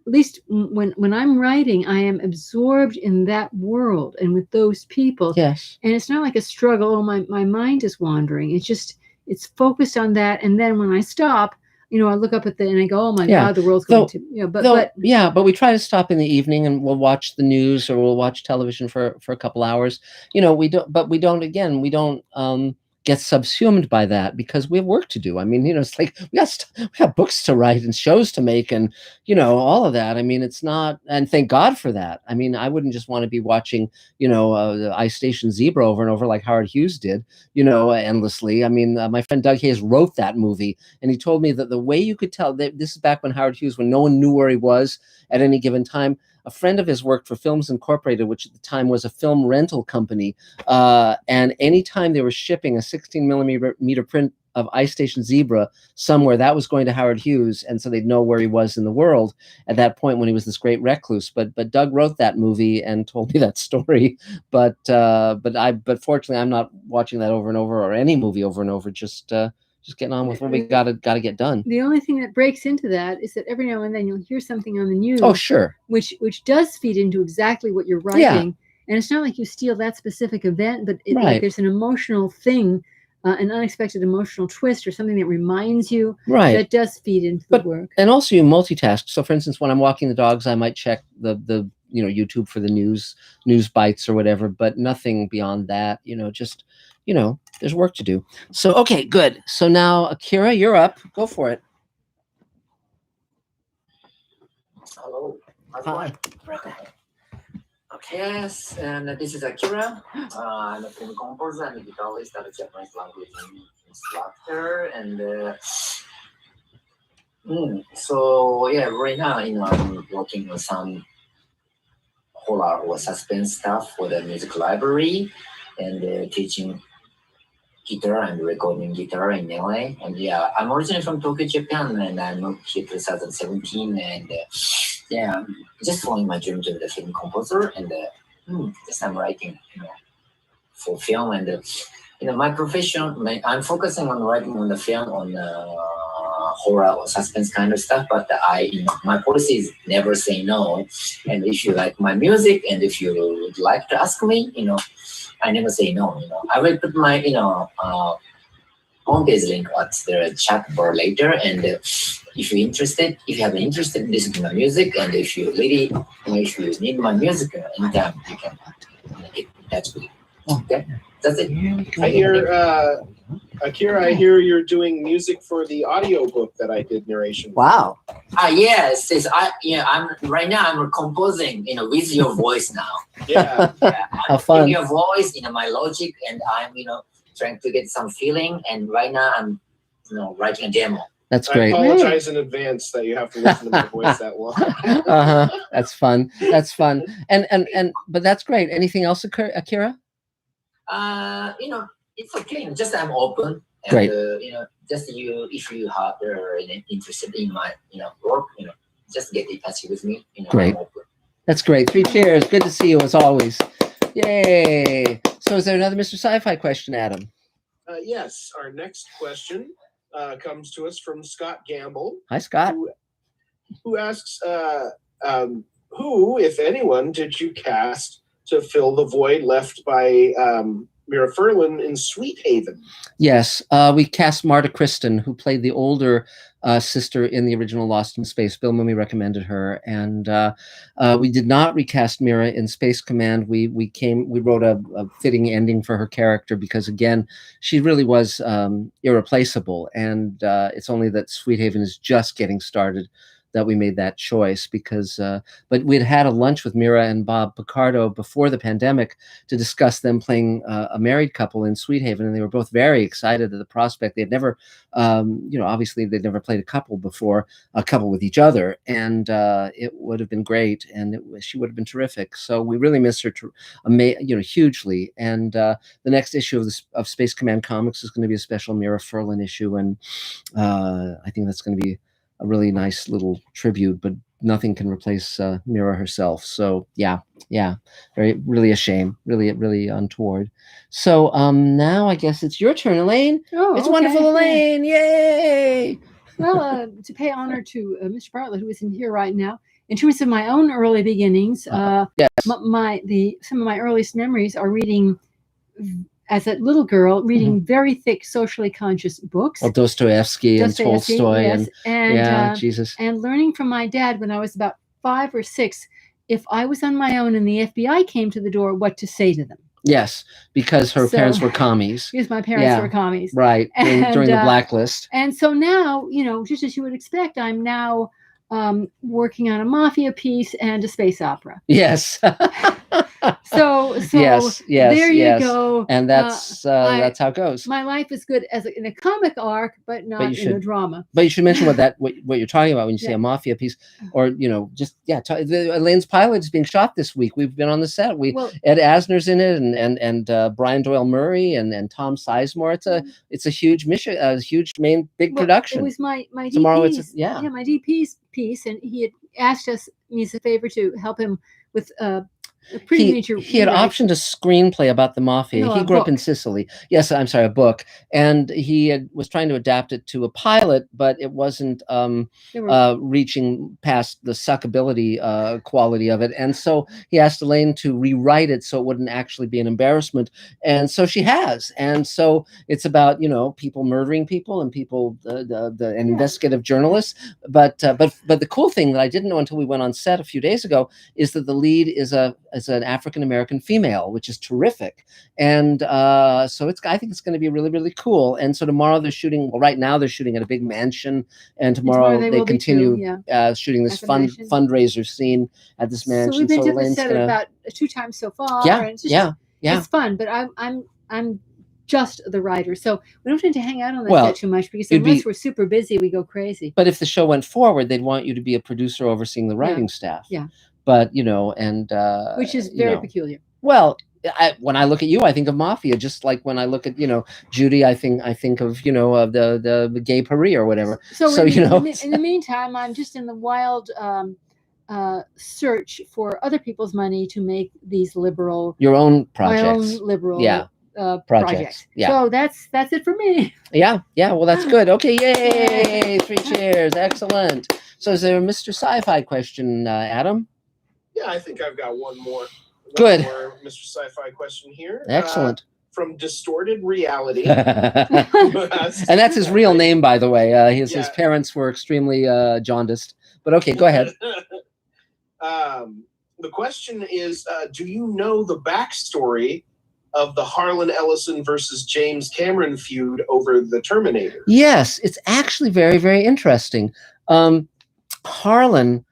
at least when I'm writing, I am absorbed in that world and with those people. Yes. And it's not like a struggle. Oh, my mind is wandering. It's focused on that. And then when I stop, I look up at and I go, oh my God, the world's going to, but we try to stop in the evening and we'll watch the news or we'll watch television for a couple hours. We don't get subsumed by that because we have work to do. I mean, it's like we got books to write and shows to make and, all of that. I mean, it's not, and thank God for that. I mean, I wouldn't just want to be watching, Ice Station Zebra over and over like Howard Hughes did, endlessly. I mean, my friend Doug Hayes wrote that movie and he told me that the way you could tell that this is back when Howard Hughes, when no one knew where he was at any given time. A friend of his worked for Films Incorporated, which at the time was a film rental company. And anytime they were shipping a 16 millimeter print of Ice Station Zebra somewhere, that was going to Howard Hughes. And so they'd know where he was in the world at that point when he was this great recluse. But Doug wrote that movie and told me that story. But fortunately, I'm not watching that over and over or any movie over and over. Just getting on with what we gotta get done. The only thing that breaks into that is that every now and then you'll hear something on the news. Oh, sure. Which does feed into exactly what you're writing. Yeah. And it's not like you steal that specific event, but like there's an emotional thing, an unexpected emotional twist or something that reminds you that does feed into the work. And also you multitask. So for instance, when I'm walking the dogs, I might check the YouTube for the news bites or whatever, but nothing beyond that, there's work to do. So, okay, good. So now, Akira, you're up. Go for it. Hello. Hi. Okay, yes, and this is Akira. I'm a film composer and guitarist at a Japanese language instructor. And right now, I'm working on some horror or suspense stuff for the music library and teaching guitar and recording guitar in LA. And yeah, I'm originally from Tokyo, Japan, and I moved here 2017. And yeah, I'm just following my dream to be the film composer, and just I'm writing, for film. And my profession, I'm focusing on writing on the film on horror or suspense kind of stuff. But my policy is never say no. And if you like my music, and if you would like to ask me, I never say no. I will put my homepage link at the chat bar later. And if you're interested, if you have an interest in listening to my music, and if you really, if you need my music anytime, you can get in touch with me. Okay, that's it. I hear, Akira, I hear you're doing music for the audiobook that I did narration. Wow. Yes, I'm right now. I'm composing, with your voice now. Yeah. How fun. With your voice, my logic, and I'm, trying to get some feeling. And right now, I'm, writing a demo. That's great. I apologize in advance that you have to listen to my voice that long. That's fun. That's fun. And but that's great. Anything else, Akira? It's okay. Just I'm open. And, great. Just if you are interested in my, work, just get in touch with me. Great. I'm open. That's great. 3 cheers. Good to see you as always. Yay. So is there another Mr. Sci-Fi question, Adam? Yes. Our next question comes to us from Scott Gamble. Hi, Scott. Who asks, who, if anyone, did you cast to fill the void left by Mira Furlin in Sweet Haven? Yes, we cast Marta Kristen, who played the older sister in the original Lost in Space. Bill Mummy recommended her, and we did not recast Mira in Space Command. We wrote a fitting ending for her character because, again, she really was irreplaceable, and it's only that Sweet Haven is just getting started that we made that choice because, but we'd had a lunch with Mira and Bob Picardo before the pandemic to discuss them playing a married couple in Sweet Haven, and they were both very excited at the prospect. They had never, obviously they'd never played a couple before, a couple with each other, and it would have been great, and she would have been terrific. So we really miss her, hugely. And the next issue of Space Command Comics is going to be a special Mira Furlin issue, and I think that's going to be a really nice little tribute, but nothing can replace Mira herself. So yeah, really a shame, really untoward. So now I guess it's your turn, Elaine. Oh, it's wonderful, Elaine! Yay! Well, to pay honor to Mr. Bartlett, who isn't here right now, in terms of my own early beginnings, yes. some of my earliest memories are reading. As a little girl, reading very thick, socially conscious books. Well, Dostoevsky and Tolstoy, yes. and Jesus. And learning from my dad when I was about 5 or 6, if I was on my own and the FBI came to the door, what to say to them. Yes, because her parents were commies. Because my parents were commies. Right, during the blacklist. And so now, just as you would expect, I'm now working on a mafia piece and a space opera. Yes. So yes, there you go. And that's how it goes. My life is good in a comic arc, but not in a drama. But you should mention what you're talking about when you say a mafia piece, or Elaine's pilot is being shot this week. We've been on the set. Ed Asner's in it, and Brian Doyle Murray and Tom Sizemore. It's a huge mission, a huge big production. It was my tomorrow. DP's, my DP's piece, and he had asked me as a favor to help him with He had optioned a screenplay about the mafia. No, he grew up in Sicily. Yes, I'm sorry, a book. And he was trying to adapt it to a pilot, but it wasn't reaching past the suckability quality of it. And so he asked Elaine to rewrite it so it wouldn't actually be an embarrassment. And so she has. And so it's about, people murdering people and people, the investigative journalists. But the cool thing that I didn't know until we went on set a few days ago is that the lead is an African-American female, which is terrific. And so I think it's going to be really, really cool. And so tomorrow they're shooting, right now they're shooting at a big mansion, and tomorrow they continue shooting this fundraiser scene at this mansion. So we've been to the set about 2 times so far. Yeah, It's fun, but I'm just the writer, so we don't tend to hang out on that set too much because unless we're super busy, we go crazy. But if the show went forward, they'd want you to be a producer overseeing the writing staff. Yeah. But and which is very peculiar. Well, when I look at you, I think of mafia. Just like when I look at Judy, I think of of the gay Paris or whatever. So in the meantime, I'm just in the wild search for other people's money to make these liberal your own projects, my own liberal projects. Yeah. So that's it for me. Yeah. Well, that's good. Okay. Yay! 3 cheers. Excellent. So is there a Mr. Sci-Fi question, Adam? Yeah, I think I've got one more. Good. More Mr. Sci-Fi question here. Excellent. From Distorted Reality. And that's his real name, by the way. His parents were extremely jaundiced. But okay, go ahead. The question is, do you know the backstory of the Harlan Ellison versus James Cameron feud over the Terminator? Yes, it's actually very, very interesting. Harlan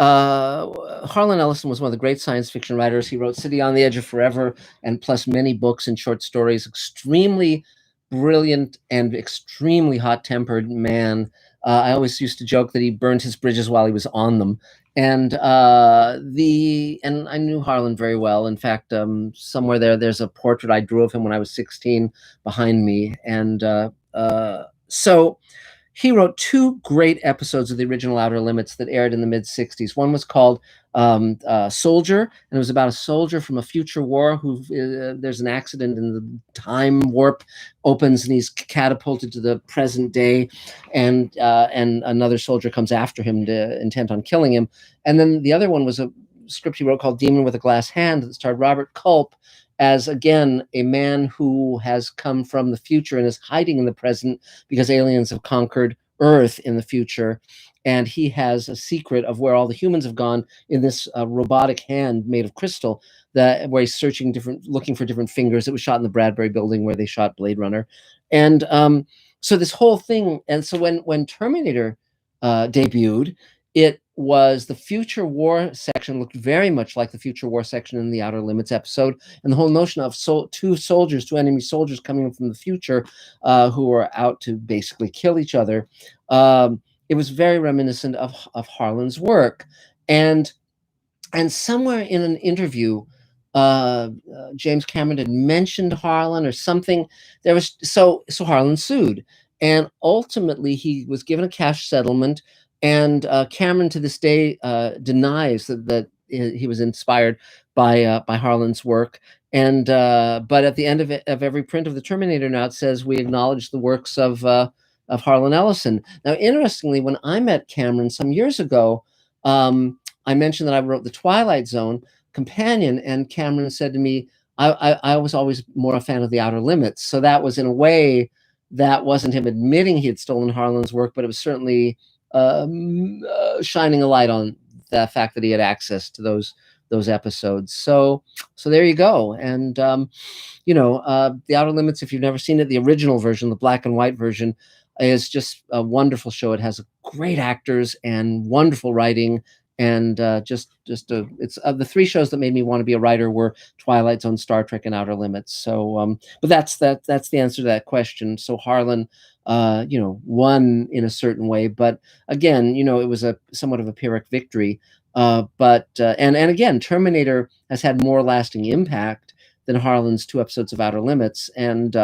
Ellison was one of the great science fiction writers. He wrote City on the Edge of Forever and plus many books and short stories. Extremely brilliant and extremely hot-tempered man. I always used to joke that he burned his bridges while he was on them. And I knew Harlan very well. In fact, somewhere there's a portrait I drew of him when I was 16 behind me. And so he wrote 2 great episodes of the original Outer Limits that aired in the mid-'60s. One was called Soldier, and it was about a soldier from a future war who there's an accident and the time warp opens and he's catapulted to the present day, and another soldier comes after him intent on killing him. And then the other one was a script he wrote called Demon with a Glass Hand that starred Robert Culp as, again, a man who has come from the future and is hiding in the present because aliens have conquered Earth in the future. And he has a secret of where all the humans have gone in this robotic hand made of crystal where he's looking for different fingers. It was shot in the Bradbury Building where they shot Blade Runner. And so this whole thing, and so when Terminator debuted, it was the future war section looked very much like the future war section in the Outer Limits episode, and the whole notion of 2 enemy soldiers coming from the future who were out to basically kill each other. It was very reminiscent of Harlan's work, and somewhere in an interview, James Cameron had mentioned Harlan or something. There was so Harlan sued, and ultimately he was given a cash settlement. And Cameron to this day denies that he was inspired by Harlan's work. And but at the end of every print of the Terminator now, it says we acknowledge the works of Harlan Ellison. Now, interestingly, when I met Cameron some years ago, I mentioned that I wrote the Twilight Zone companion, and Cameron said to me, I was always more a fan of the Outer Limits. So that was, in a way, that wasn't him admitting he had stolen Harlan's work, but it was certainly shining a light on the fact that he had access to those episodes. So there you go. And the Outer Limits, if you've never seen it, the original version, the black and white version, is just a wonderful show. It has great actors and wonderful writing, and it's the 3 shows that made me want to be a writer were Twilight Zone, Star Trek, and Outer Limits. So but that's the answer to that question. So Harlan won in a certain way, but again, it was somewhat of a Pyrrhic victory. But again, Terminator has had more lasting impact than Harlan's 2 episodes of Outer Limits, and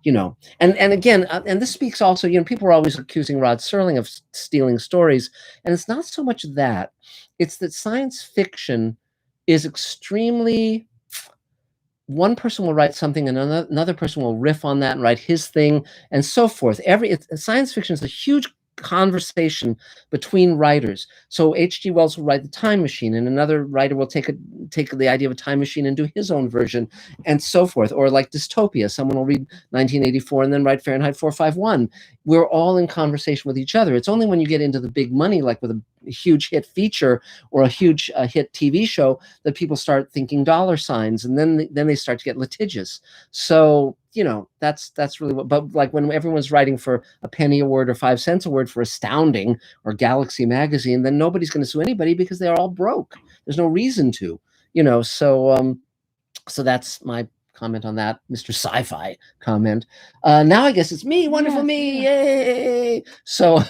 again, and this speaks also, people are always accusing Rod Serling of stealing stories, and it's not so much that, it's that science fiction is extremely. One person will write something and another person will riff on that and write his thing and so forth. Science fiction is a huge conversation between writers. So H.G. Wells will write The Time Machine, and another writer will take the idea of a time machine and do his own version, and so forth. Or like Dystopia, someone will read 1984 and then write Fahrenheit 451. We're all in conversation with each other. It's only when you get into the big money, like with a huge hit feature or a huge hit TV show, that people start thinking dollar signs, and then they start to get litigious. So that's really what. But like when everyone's writing for a penny a word or 5 cents a word for Astounding or Galaxy Magazine, then nobody's going to sue anybody because they're all broke. There's no reason to, So that's my comment on that, Mr. Sci-Fi comment. Now I guess it's me. Wonderful me. Yay! So,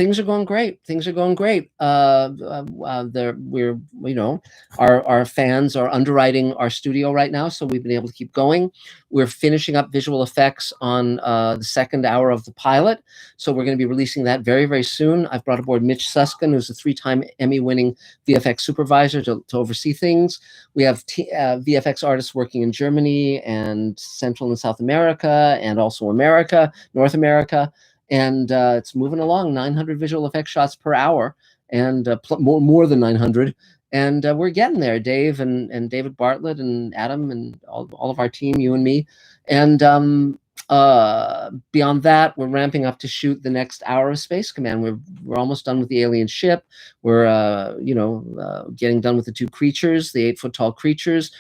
things are going great. Things are going great. We're, you know, our fans are underwriting our studio right now, so we've been able to keep going. We're finishing up visual effects on the second hour of the pilot, so we're going to be releasing that very, very soon. I've brought aboard Mitch Suskin, who's a 3-time Emmy-winning VFX supervisor to oversee things. We have VFX artists working in Germany and Central and South America, and also America, North America. And it's moving along, 900 visual effects shots per hour, and more than 900. And we're getting there, Dave and David Bartlett and Adam and all of our team, you and me. And beyond that, we're ramping up to shoot the next hour of Space Command. We're almost done with the alien ship. We're getting done with the 2 creatures, the 8-foot-tall creatures.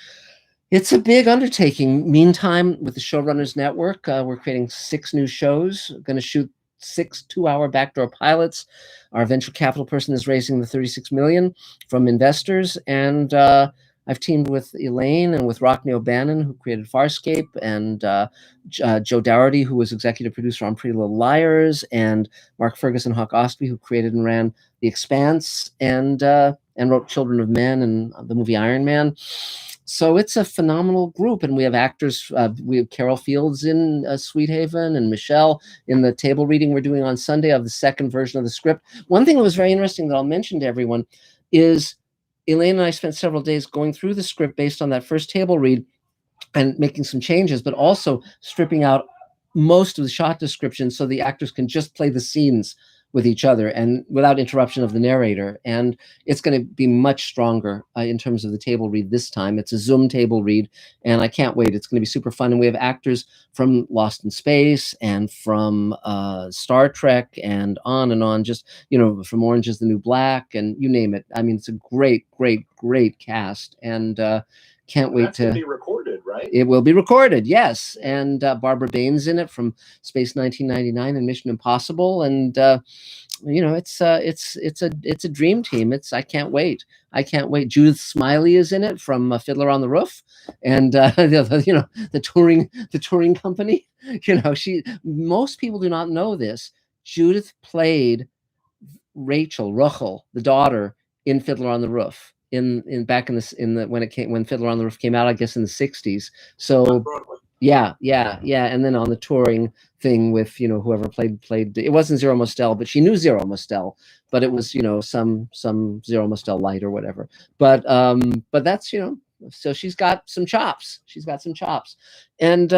It's a big undertaking. Meantime, with the Showrunners Network, we're creating 6 new shows. Going to shoot 6 2-hour backdoor pilots. Our venture capital person is raising the $36 million from investors, and I've teamed with Elaine and with Rockne O'Bannon, who created Farscape, and Joe Dougherty, who was executive producer on Pretty Little Liars, and Mark Ferguson, Hawk Ostby, who created and ran The Expanse, and wrote Children of Men and the movie Iron Man. So it's a phenomenal group, and we have actors. We have Carol Fields in Sweet Haven, and Michelle in the table reading we're doing on Sunday of the second version of the script. One thing that was very interesting that I'll mention to everyone is Elaine and I spent several days going through the script based on that first table read and making some changes, but also stripping out most of the shot description so the actors can just play the scenes with each other and without interruption of the narrator. And it's going to be much stronger in terms of the table read this time. It's a Zoom table read, and I can't wait. It's going to be super fun. And we have actors from Lost in Space and from Star Trek and on, just, you know, from Orange is the New Black and you name it. I mean, it's a great, great, great cast. And can't wait to be recorded, right? It will be recorded, yes. And Barbara Bain's in it from Space 1999 and Mission Impossible. And you know, it's a dream team. I can't wait. I can't wait. Judith Smiley is in it from Fiddler on the Roof, and the touring company. You know, most people do not know this. Judith played Rachel, the daughter, in Fiddler on the Roof. When Fiddler on the Roof came out, I guess in the 60s. So yeah. And then on the touring thing with, you know, whoever played, it wasn't Zero Mostel, but she knew Zero Mostel, but it was, you know, some Zero Mostel light or whatever. But that's, you know, so she's got some chops. And,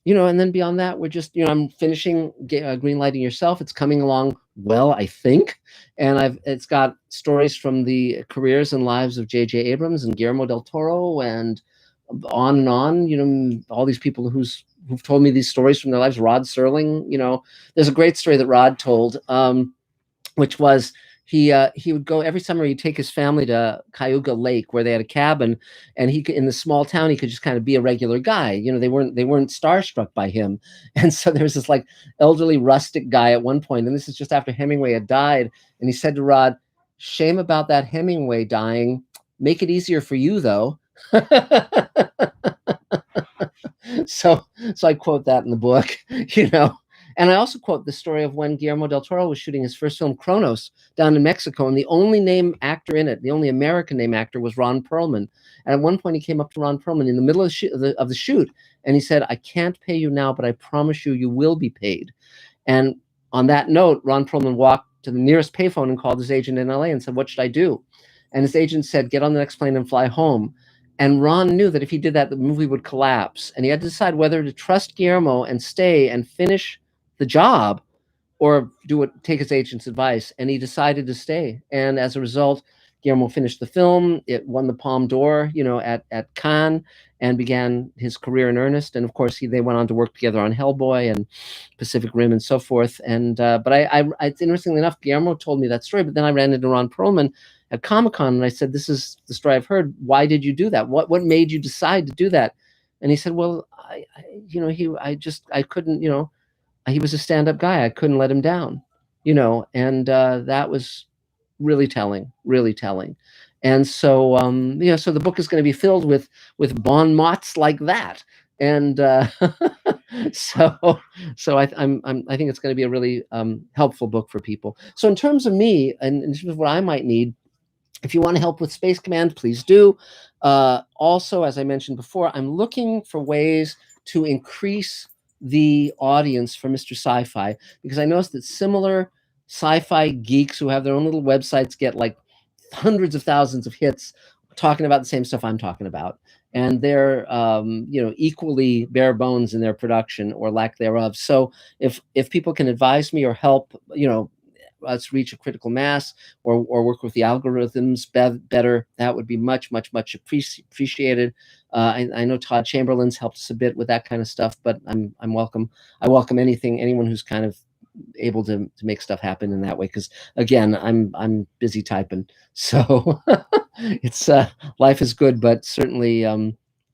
you know, and then beyond that, we're just, you know, I'm finishing Greenlighting Yourself. It's coming along well, I think. And it's got stories from the careers and lives of J.J. Abrams and Guillermo del Toro and on, you know, all these people who've told me these stories from their lives. Rod Serling, you know, there's a great story that Rod told, which was he would go every summer. He'd take his family to Cayuga Lake, where they had a cabin, and he could, in the small town, he could just kind of be a regular guy. You know, they weren't starstruck by him. And so there was this like elderly rustic guy at one point, and this is just after Hemingway had died. And he said to Rod, "Shame about that Hemingway dying. Make it easier for you, though." So I quote that in the book, you know. And I also quote the story of when Guillermo del Toro was shooting his first film, Kronos, down in Mexico, and the only name actor in it, the only American name actor, was Ron Perlman. And at one point, he came up to Ron Perlman in the middle of the shoot, and he said, "I can't pay you now, but I promise you will be paid." And on that note, Ron Perlman walked to the nearest payphone and called his agent in LA and said, "What should I do?" And his agent said, "Get on the next plane and fly home." And Ron knew that if he did that, the movie would collapse. And he had to decide whether to trust Guillermo and stay and finish the job, or take his agent's advice. And he decided to stay. And as a result, Guillermo finished the film. It won the Palme d'Or, you know, at Cannes, and began his career in earnest. And of course, they went on to work together on Hellboy and Pacific Rim and so forth. And but it's interestingly enough, Guillermo told me that story. But then I ran into Ron Perlman at Comic-Con, and I said, "This is the story I've heard. Why did you do that? What made you decide to do that?" And he said, "Well, I couldn't, you know, he was a stand-up guy. I couldn't let him down, you know." And that was really telling. And so, you know, so the book is going to be filled with bon mots like that. And So I think it's going to be a really helpful book for people. So in terms of me, and in terms of what I might need, if you want to help with Space Command, please do. Also, as I mentioned before, I'm looking for ways to increase the audience for Mr. Sci-Fi, because I noticed that similar sci-fi geeks who have their own little websites get like hundreds of thousands of hits talking about the same stuff I'm talking about. And they're, equally bare bones in their production or lack thereof. So if people can advise me or help, us reach a critical mass or work with the algorithms better, that would be much appreciated. I know Todd Chamberlain's helped us a bit with that kind of stuff, but I'm welcome. I welcome anyone who's kind of able to make stuff happen in that way, because again, I'm busy typing, so it's life is good, but certainly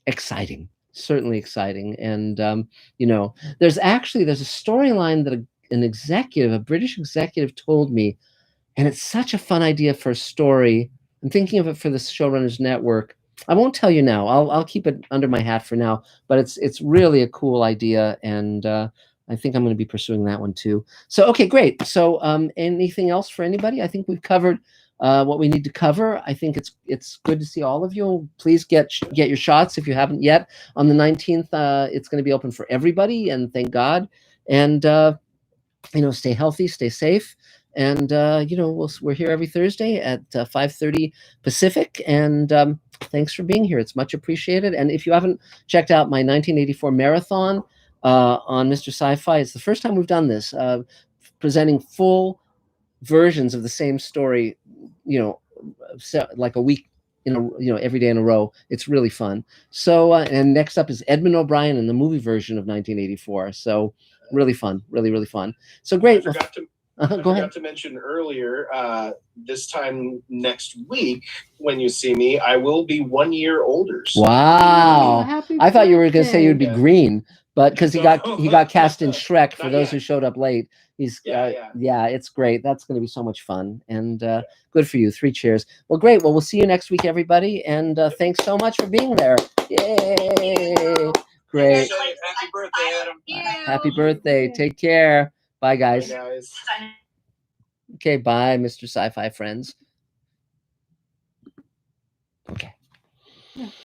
exciting, and there's a storyline that a British executive told me, and it's such a fun idea for a story. I'm thinking of it for the Showrunners Network. I won't tell you now. I'll keep it under my hat for now, but it's really a cool idea, and I think I'm going to be pursuing that one too. So okay, great. So anything else for anybody? I think we've covered what we need to cover. I think it's good to see all of you. Please get your shots if you haven't yet. On the 19th, it's going to be open for everybody, and thank God. And stay healthy, stay safe, and we're here every Thursday at 5:30 Pacific. And thanks for being here; it's much appreciated. And if you haven't checked out my 1984 marathon on Mr. Sci-Fi, it's the first time we've done this, presenting full versions of the same story, like a week every day in a row. It's really fun. So and next up is Edmund O'Brien and the movie version of 1984. So really fun, really fun. So great. I Go forgot ahead. to mention earlier, this time next week, when you see me, I will be 1 year older. So. Wow. Happy I thought you were going to say you'd be birthday. green, but because he got cast in Shrek, for Not those yet. who showed up late. He's yeah, it's great. That's going to be so much fun, and good for you. 3 cheers. Well, great. Well, we'll see you next week, everybody, and thanks so much for being there. Yay! Great. Happy birthday, Adam. Happy birthday. Take care. Bye, guys. Bye, guys. Okay, bye, Mr. Sci-Fi friends. Okay.